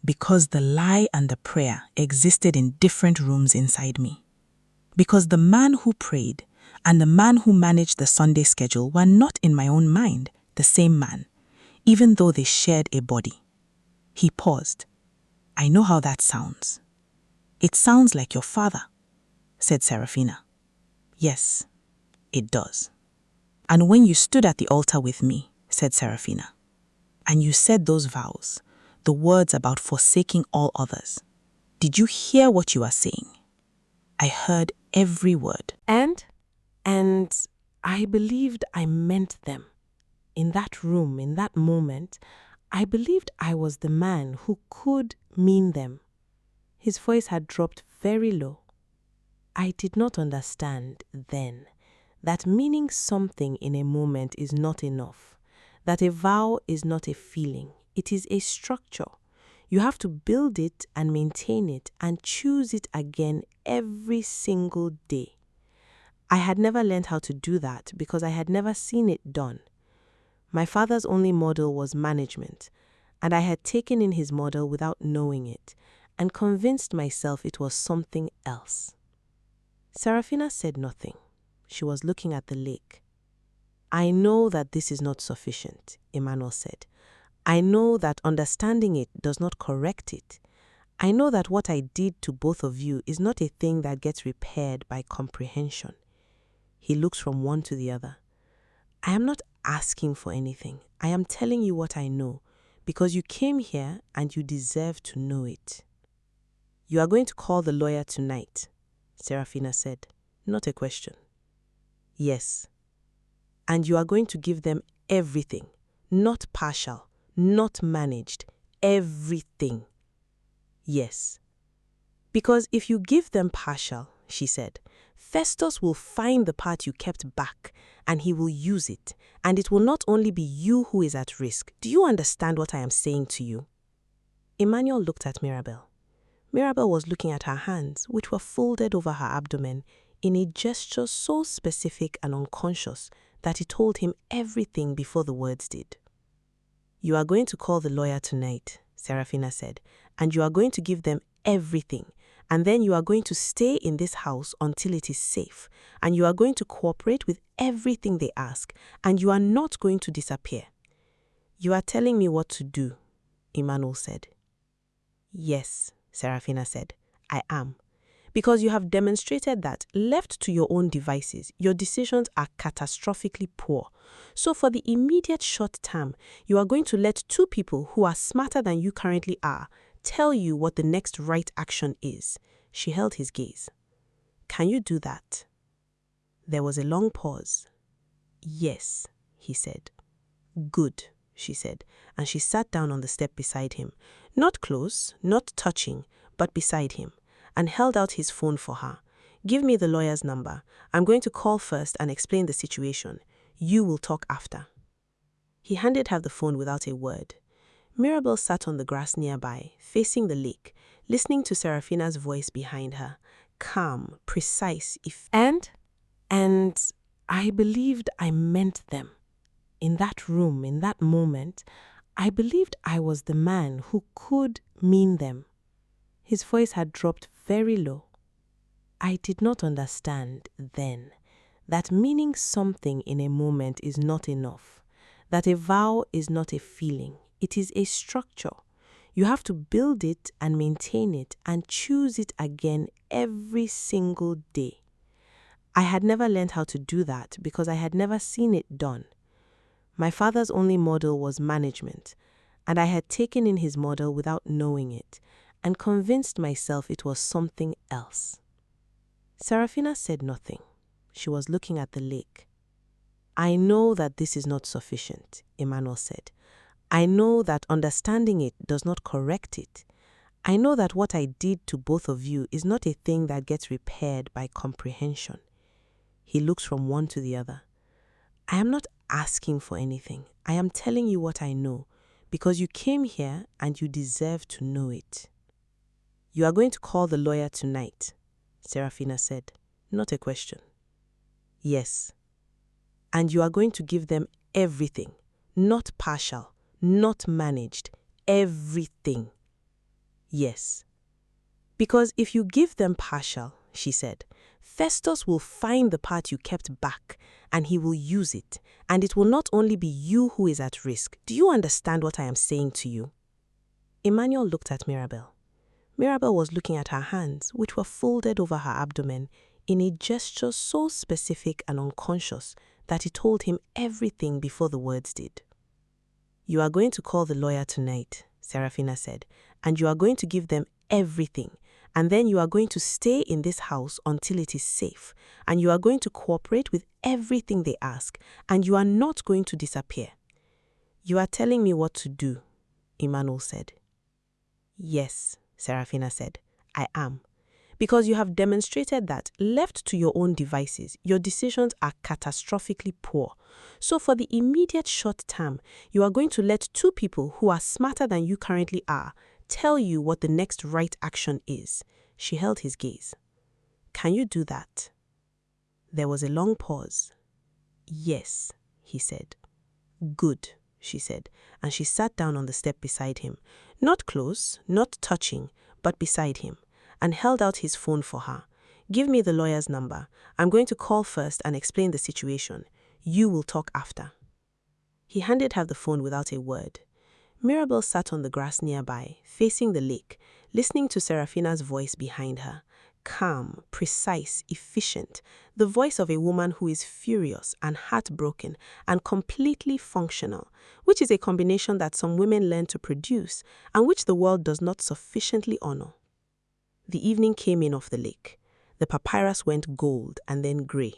Because the lie and the prayer existed in different rooms inside me. Because the man who prayed and the man who managed the Sunday schedule were not in my own mind the same man, even though they shared a body. He paused. I know how that sounds. It sounds like your father, said Seraphina. Yes, it does. And when you stood at the altar with me, said Seraphina, and you said those vows, the words about forsaking all others, did you hear what you are saying? I heard every word. And I believed I meant them. In that room, in that moment, I believed I was the man who could mean them. His voice had dropped very low. I did not understand then that meaning something in a moment is not enough, that a vow is not a feeling, it is a structure. You have to build it and maintain it and choose it again every single day. I had never learned how to do that because I had never seen it done. My father's only model was management, and I had taken in his model without knowing it and convinced myself it was something else. Seraphina said nothing. She was looking at the lake. I know that this is not sufficient, Emmanuel said. I know that understanding it does not correct it. I know that what I did to both of you is not a thing that gets repaired by comprehension. He looks from one to the other. I am not asking for anything. I am telling you what I know, because you came here and you deserve to know it. You are going to call the lawyer tonight, Seraphina said. Not a question. Yes. And you are going to give them everything, not partial, not managed, everything. Yes. Because if you give them partial, she said, Festus will find the part you kept back and he will use it, and it will not only be you who is at risk. Do you understand what I am saying to you? Emmanuel looked at Mirabel. Mirabel was looking at her hands, which were folded over her abdomen, in a gesture so specific and unconscious that it told him everything before the words did. "You are going to call the lawyer tonight," Seraphina said, "and you are going to give them everything, and then you are going to stay in this house until it is safe, and you are going to cooperate with everything they ask, and you are not going to disappear." "You are telling me what to do," Emmanuel said. "Yes," Seraphina said, "I am. Because you have demonstrated that, left to your own devices, your decisions are catastrophically poor. So for the immediate short term, you are going to let two people who are smarter than you currently are tell you what the next right action is." She held his gaze. "Can you do that?" There was a long pause. "Yes," he said. "Good," she said, and she sat down on the step beside him, not close, not touching, but beside him, and held out his phone for her. "Give me the lawyer's number. I'm going to call first and explain the situation. You will talk after." He handed her the phone without a word. Mirabel sat on the grass nearby, facing the lake, listening to Seraphina's voice behind her, calm, precise, And I believed I meant them. In that room, in that moment, I believed I was the man who could mean them. His voice had dropped very low. "I did not understand then that meaning something in a moment is not enough, that a vow is not a feeling, it is a structure. You have to build it and maintain it and choose it again every single day. I had never learned how to do that because I had never seen it done. My father's only model was management, and I had taken in his model without knowing it, and convinced myself it was something else." Seraphina said nothing. She was looking at the lake. "I know that this is not sufficient," Emmanuel said. "I know that understanding it does not correct it. I know that what I did to both of you is not a thing that gets repaired by comprehension." He looked from one to the other. "I am not asking for anything. I am telling you what I know, because you came here and you deserve to know it." "You are going to call the lawyer tonight," Seraphina said, not a question. "Yes. And you are going to give them everything, not partial, not managed, everything." "Yes. Because if you give them partial," she said, "Festus will find the part you kept back, and he will use it, and it will not only be you who is at risk. Do you understand what I am saying to you?" Emmanuel looked at Mirabel. Mirabel was looking at her hands, which were folded over her abdomen, in a gesture so specific and unconscious that it told him everything before the words did. "You are going to call the lawyer tonight," Seraphina said, "and you are going to give them everything, and then you are going to stay in this house until it is safe, and you are going to cooperate with everything they ask, and you are not going to disappear." "You are telling me what to do," Emmanuel said. "Yes," Seraphina said, "I am. Because you have demonstrated that, left to your own devices, your decisions are catastrophically poor. So for the immediate short term, you are going to let two people who are smarter than you currently are tell you what the next right action is." She held his gaze. "Can you do that?" There was a long pause. "Yes," he said. "Good," she said, and she sat down on the step beside him, not close, not touching, but beside him, and held out his phone for her. "Give me the lawyer's number. I'm going to call first and explain the situation. You will talk after." He handed her the phone without a word. Mirabel sat on the grass nearby, facing the lake, listening to Seraphina's voice behind her, calm, precise, efficient, the voice of a woman who is furious and heartbroken and completely functional, which is a combination that some women learn to produce and which the world does not sufficiently honor. The evening came in off the lake. The papyrus went gold and then grey.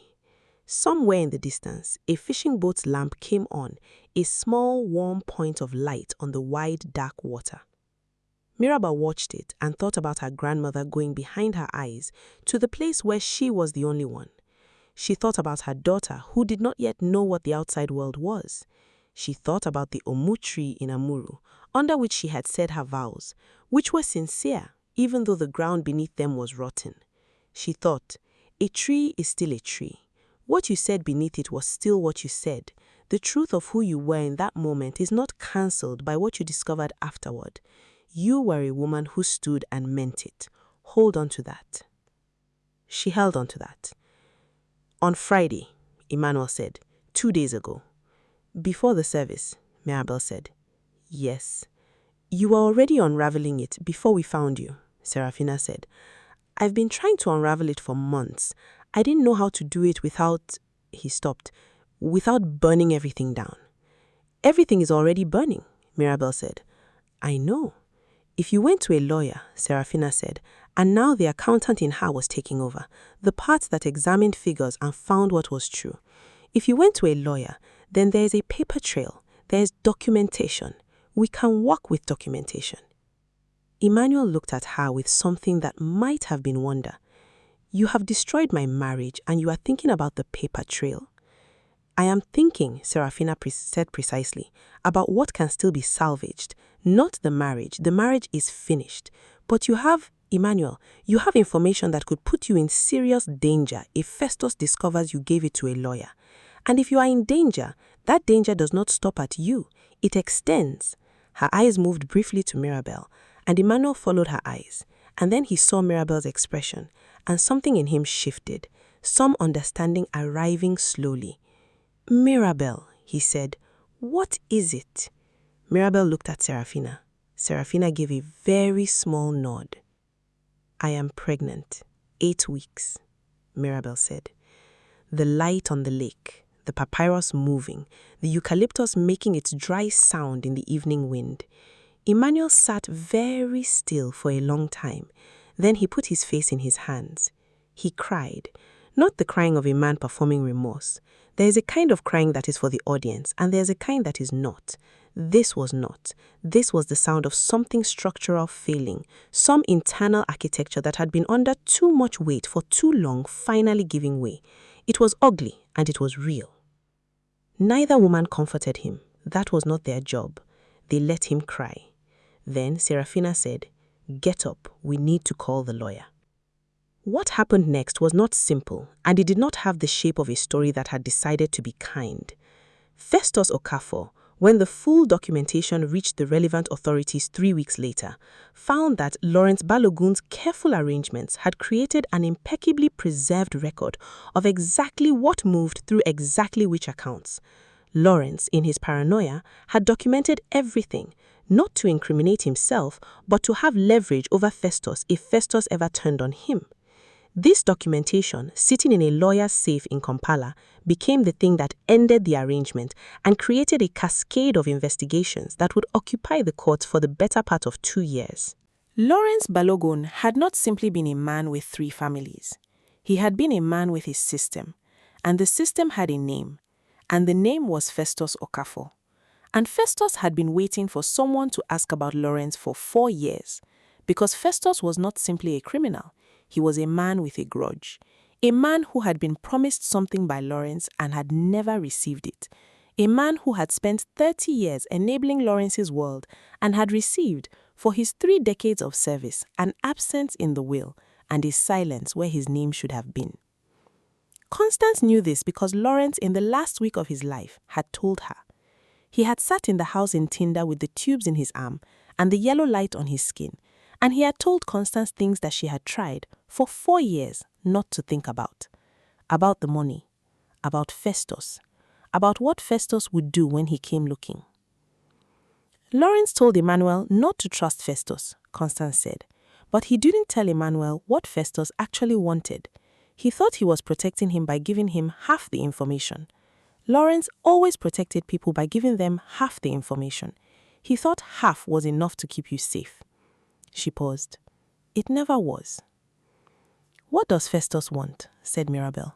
Somewhere in the distance, a fishing boat's lamp came on, a small, warm point of light on the wide, dark water. Mirabel watched it and thought about her grandmother going behind her eyes to the place where she was the only one. She thought about her daughter, who did not yet know what the outside world was. She thought about the omu tree in Amuru, under which she had said her vows, which were sincere, even though the ground beneath them was rotten. She thought, a tree is still a tree. What you said beneath it was still what you said. The truth of who you were in that moment is not cancelled by what you discovered afterward. You were a woman who stood and meant it. Hold on to that. She held on to that. On Friday, Emmanuel said, 2 days ago. Before the service, Mirabel said, yes. You were already unraveling it before we found you, Seraphina said. I've been trying to unravel it for months. I didn't know how to do it without, he stopped, without burning everything down. Everything is already burning, Mirabel said. I know. If you went to a lawyer, Seraphina said, and now the accountant in her was taking over, the part that examined figures and found what was true. If you went to a lawyer, then there is a paper trail, there is documentation. We can work with documentation. Emmanuel looked at her with something that might have been wonder. You have destroyed my marriage and you are thinking about the paper trail? I am thinking, Seraphina said precisely, about what can still be salvaged, not the marriage. The marriage is finished. But you have, Emmanuel, you have information that could put you in serious danger if Festus discovers you gave it to a lawyer. And if you are in danger, that danger does not stop at you. It extends. Her eyes moved briefly to Mirabel, and Emmanuel followed her eyes. And then he saw Mirabel's expression, and something in him shifted, some understanding arriving slowly. Mirabel, he said, what is it? Mirabel looked at Seraphina. Seraphina gave a very small nod. I am pregnant, 8 weeks, Mirabel said. The light on the lake, the papyrus moving, the eucalyptus making its dry sound in the evening wind. Emmanuel sat very still for a long time. Then he put his face in his hands. He cried, not the crying of a man performing remorse. There is a kind of crying that is for the audience, and there is a kind that is not. This was not. This was the sound of something structural failing, some internal architecture that had been under too much weight for too long finally giving way. It was ugly, and it was real. Neither woman comforted him. That was not their job. They let him cry. Then Seraphina said, get up, we need to call the lawyer. What happened next was not simple, and it did not have the shape of a story that had decided to be kind. Festus Okafor, when the full documentation reached the relevant authorities 3 weeks later, found that Lawrence Balogun's careful arrangements had created an impeccably preserved record of exactly what moved through exactly which accounts. Lawrence, in his paranoia, had documented everything, not to incriminate himself, but to have leverage over Festus if Festus ever turned on him. This documentation, sitting in a lawyer's safe in Kampala, became the thing that ended the arrangement and created a cascade of investigations that would occupy the courts for the better part of 2 years. Lawrence Balogun had not simply been a man with 3 families. He had been a man with his system, and the system had a name, and the name was Festus Okafor. And Festus had been waiting for someone to ask about Lawrence for 4 years, because Festus was not simply a criminal. He was a man with a grudge, a man who had been promised something by Lawrence and had never received it, a man who had spent 30 years enabling Lawrence's world and had received, for his 3 decades of service, an absence in the will and a silence where his name should have been. Constance knew this because Lawrence, in the last week of his life, had told her. He had sat in the house in tinder with the tubes in his arm and the yellow light on his skin, and he had told Constance things that she had tried for 4 years not to think about the money, about Festus, about what Festus would do when he came looking. Lawrence told Emmanuel not to trust Festus, Constance said, but he didn't tell Emmanuel what Festus actually wanted. He thought he was protecting him by giving him half the information. Lawrence always protected people by giving them half the information. He thought half was enough to keep you safe. She paused. It never was. What does Festus want? Said Mirabel.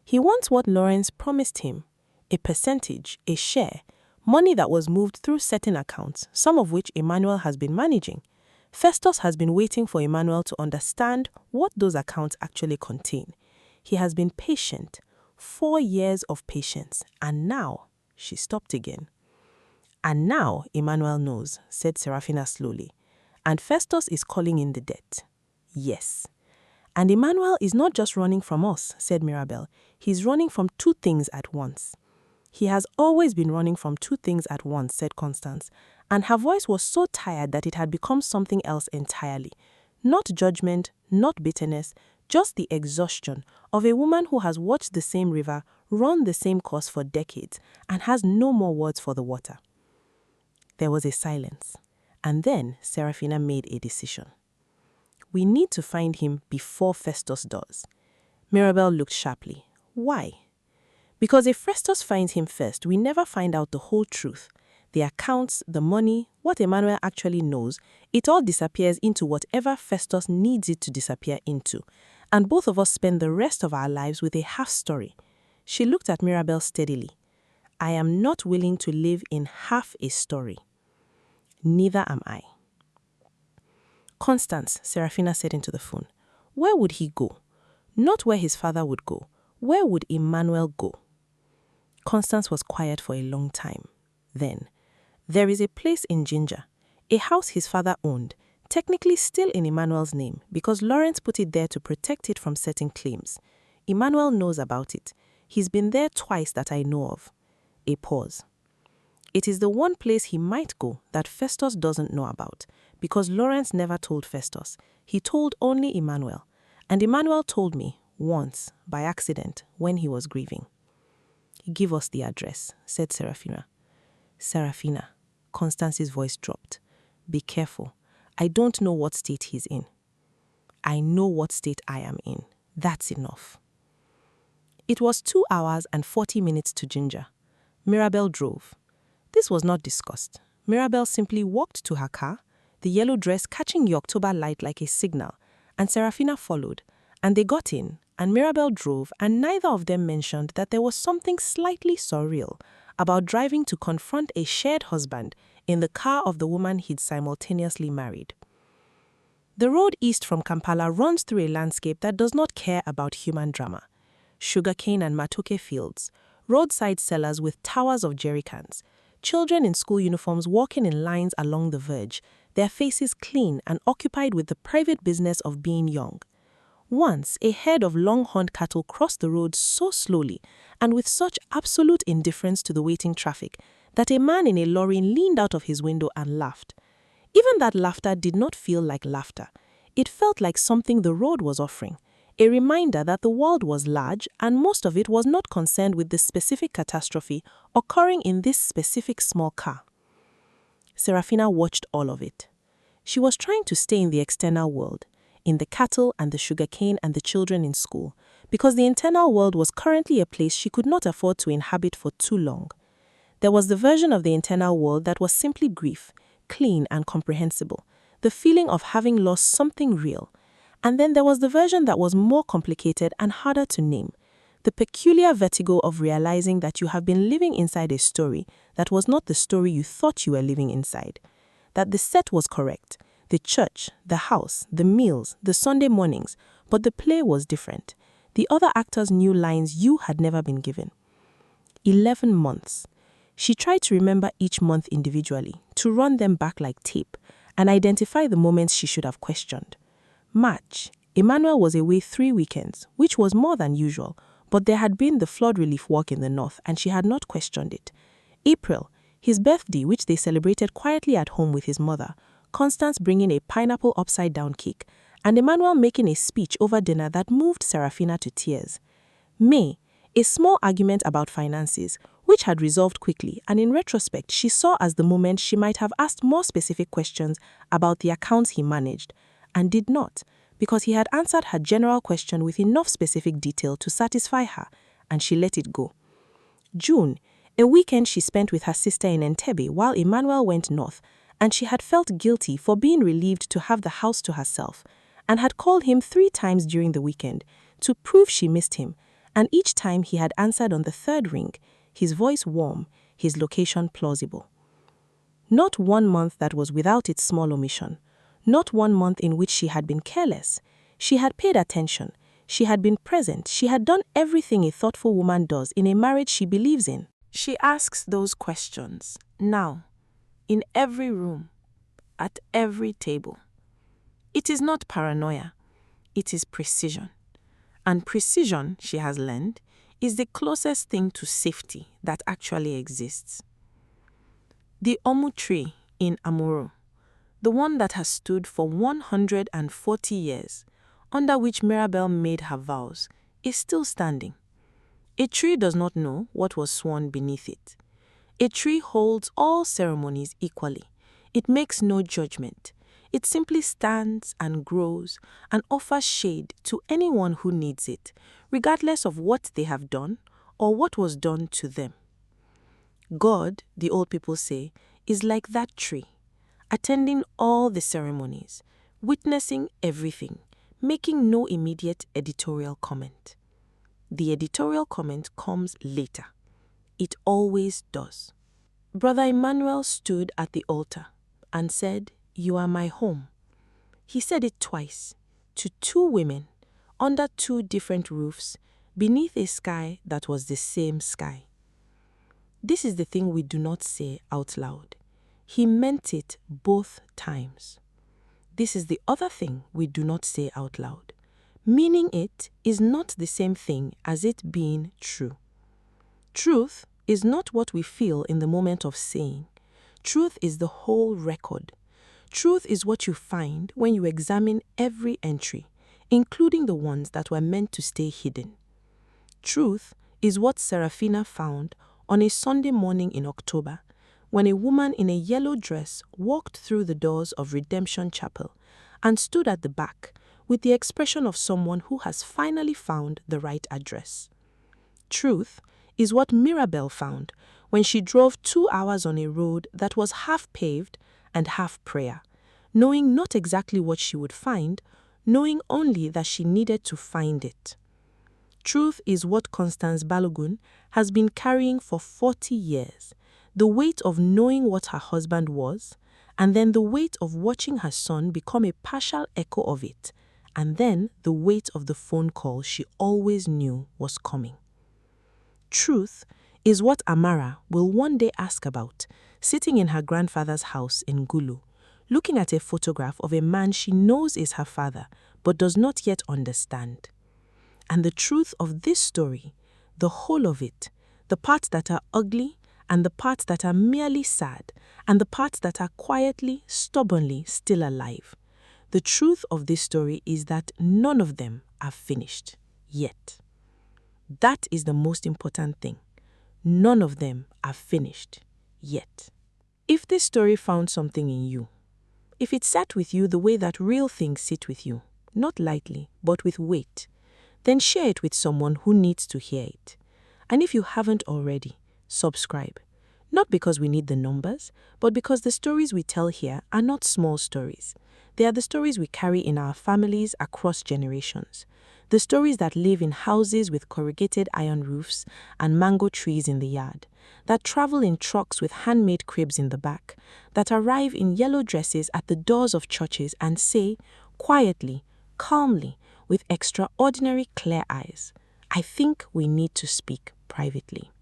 He wants what Lawrence promised him, a percentage, a share, money that was moved through certain accounts, some of which Emmanuel has been managing. Festus has been waiting for Emmanuel to understand what those accounts actually contain. He has been patient, 4 years of patience, and now, she stopped again. And now Emmanuel knows, said Seraphina slowly. And Festus is calling in the debt. Yes. And Emmanuel is not just running from us, said Mirabel. He's running from two things at once. He has always been running from two things at once, said Constance, and her voice was so tired that it had become something else entirely. Not judgment, not bitterness, just the exhaustion of a woman who has watched the same river run the same course for decades and has no more words for the water. There was a silence, and then Seraphina made a decision. We need to find him before Festus does. Mirabel looked sharply. Why? Because if Festus finds him first, we never find out the whole truth. The accounts, the money, what Emmanuel actually knows, it all disappears into whatever Festus needs it to disappear into. And both of us spend the rest of our lives with a half story. She looked at Mirabel steadily. I am not willing to live in half a story. Neither am I. Constance, Seraphina said into the phone, where would he go? Not where his father would go. Where would Emmanuel go? Constance was quiet for a long time. Then, there is a place in Ginger, a house his father owned, technically still in Emmanuel's name because Lawrence put it there to protect it from certain claims. Emmanuel knows about it. He's been there twice that I know of. A pause. It is the one place he might go that Festus doesn't know about, because Lawrence never told Festus. He told only Emmanuel. And Emmanuel told me, once, by accident, when he was grieving. Give us the address, said Seraphina. Seraphina, Constance's voice dropped. Be careful. I don't know what state he's in. I know what state I am in. That's enough. It was 2 hours and 40 minutes to Ginger. Mirabel drove. This was not discussed. Mirabel simply walked to her car, the yellow dress catching the October light like a signal, and Seraphina followed, and they got in, and Mirabel drove, and neither of them mentioned that there was something slightly surreal about driving to confront a shared husband in the car of the woman he'd simultaneously married. The road east from Kampala runs through a landscape that does not care about human drama. Sugarcane and matoke fields, roadside sellers with towers of jerrycans, children in school uniforms walking in lines along the verge, their faces clean and occupied with the private business of being young. Once, a herd of long-horned cattle crossed the road so slowly and with such absolute indifference to the waiting traffic that a man in a lorry leaned out of his window and laughed. Even that laughter did not feel like laughter. It felt like something the road was offering, a reminder that the world was large and most of it was not concerned with the specific catastrophe occurring in this specific small car. Seraphina watched all of it. She was trying to stay in the external world, in the cattle and the sugarcane and the children in school, because the internal world was currently a place she could not afford to inhabit for too long. There was the version of the internal world that was simply grief, clean and comprehensible, the feeling of having lost something real. And then there was the version that was more complicated and harder to name, the peculiar vertigo of realizing that you have been living inside a story that was not the story you thought you were living inside, that the set was correct, the church, the house, the meals, the Sunday mornings, but the play was different. The other actors knew lines you had never been given. 11 months. She tried to remember each month individually, to run them back like tape, and identify the moments she should have questioned. March, Emmanuel was away 3 weekends, which was more than usual, but there had been the flood relief work in the north and she had not questioned it. April, his birthday, which they celebrated quietly at home with his mother, Constance bringing a pineapple upside-down cake, and Emmanuel making a speech over dinner that moved Seraphina to tears. May, a small argument about finances, which had resolved quickly, and in retrospect she saw as the moment she might have asked more specific questions about the accounts he managed, and did not, because he had answered her general question with enough specific detail to satisfy her, and she let it go. June, a weekend she spent with her sister in Entebbe while Emmanuel went north, and she had felt guilty for being relieved to have the house to herself, and had called him 3 times during the weekend to prove she missed him, and each time he had answered on the 3rd ring, his voice warm, his location plausible. Not 1 month that was without its small omission. Not 1 month in which she had been careless. She had paid attention. She had been present. She had done everything a thoughtful woman does in a marriage she believes in. She asks those questions, now, in every room, at every table. It is not paranoia, it is precision. And precision, she has learned, is the closest thing to safety that actually exists. The Omu tree in Amuro, the one that has stood for 140 years, under which Mirabel made her vows, is still standing. A tree does not know what was sworn beneath it. A tree holds all ceremonies equally. It makes no judgment. It simply stands and grows and offers shade to anyone who needs it, regardless of what they have done or what was done to them. God, the old people say, is like that tree, attending all the ceremonies, witnessing everything, making no immediate editorial comment. The editorial comment comes later. It always does. Brother Emmanuel stood at the altar and said, "You are my home." He said it twice, to two women, under two different roofs, beneath a sky that was the same sky. This is the thing we do not say out loud. He meant it both times. This is the other thing we do not say out loud. Meaning it is not the same thing as it being true. Truth is not what we feel in the moment of saying. Truth is the whole record. Truth is what you find when you examine every entry, including the ones that were meant to stay hidden. Truth is what Seraphina found on a Sunday morning in October, when a woman in a yellow dress walked through the doors of Redemption Chapel and stood at the back with the expression of someone who has finally found the right address. Truth is what Mirabel found when she drove 2 hours on a road that was half paved and half prayer, knowing not exactly what she would find, knowing only that she needed to find it. Truth is what Constance Balogun has been carrying for 40 years, the weight of knowing what her husband was, and then the weight of watching her son become a partial echo of it, and then the weight of the phone call she always knew was coming. Truth is what Amara will one day ask about, sitting in her grandfather's house in Gulu, looking at a photograph of a man she knows is her father, but does not yet understand. And the truth of this story, the whole of it, the parts that are ugly and the parts that are merely sad, and the parts that are quietly, stubbornly still alive. The truth of this story is that none of them are finished yet. That is the most important thing. None of them are finished yet. If this story found something in you, if it sat with you the way that real things sit with you, not lightly, but with weight, then share it with someone who needs to hear it. And if you haven't already, subscribe. Not because we need the numbers, but because the stories we tell here are not small stories. They are the stories we carry in our families across generations. The stories that live in houses with corrugated iron roofs and mango trees in the yard, that travel in trucks with handmade cribs in the back, that arrive in yellow dresses at the doors of churches and say, quietly, calmly, with extraordinary clear eyes, "I think we need to speak privately."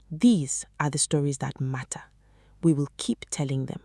These are the stories that matter. We will keep telling them.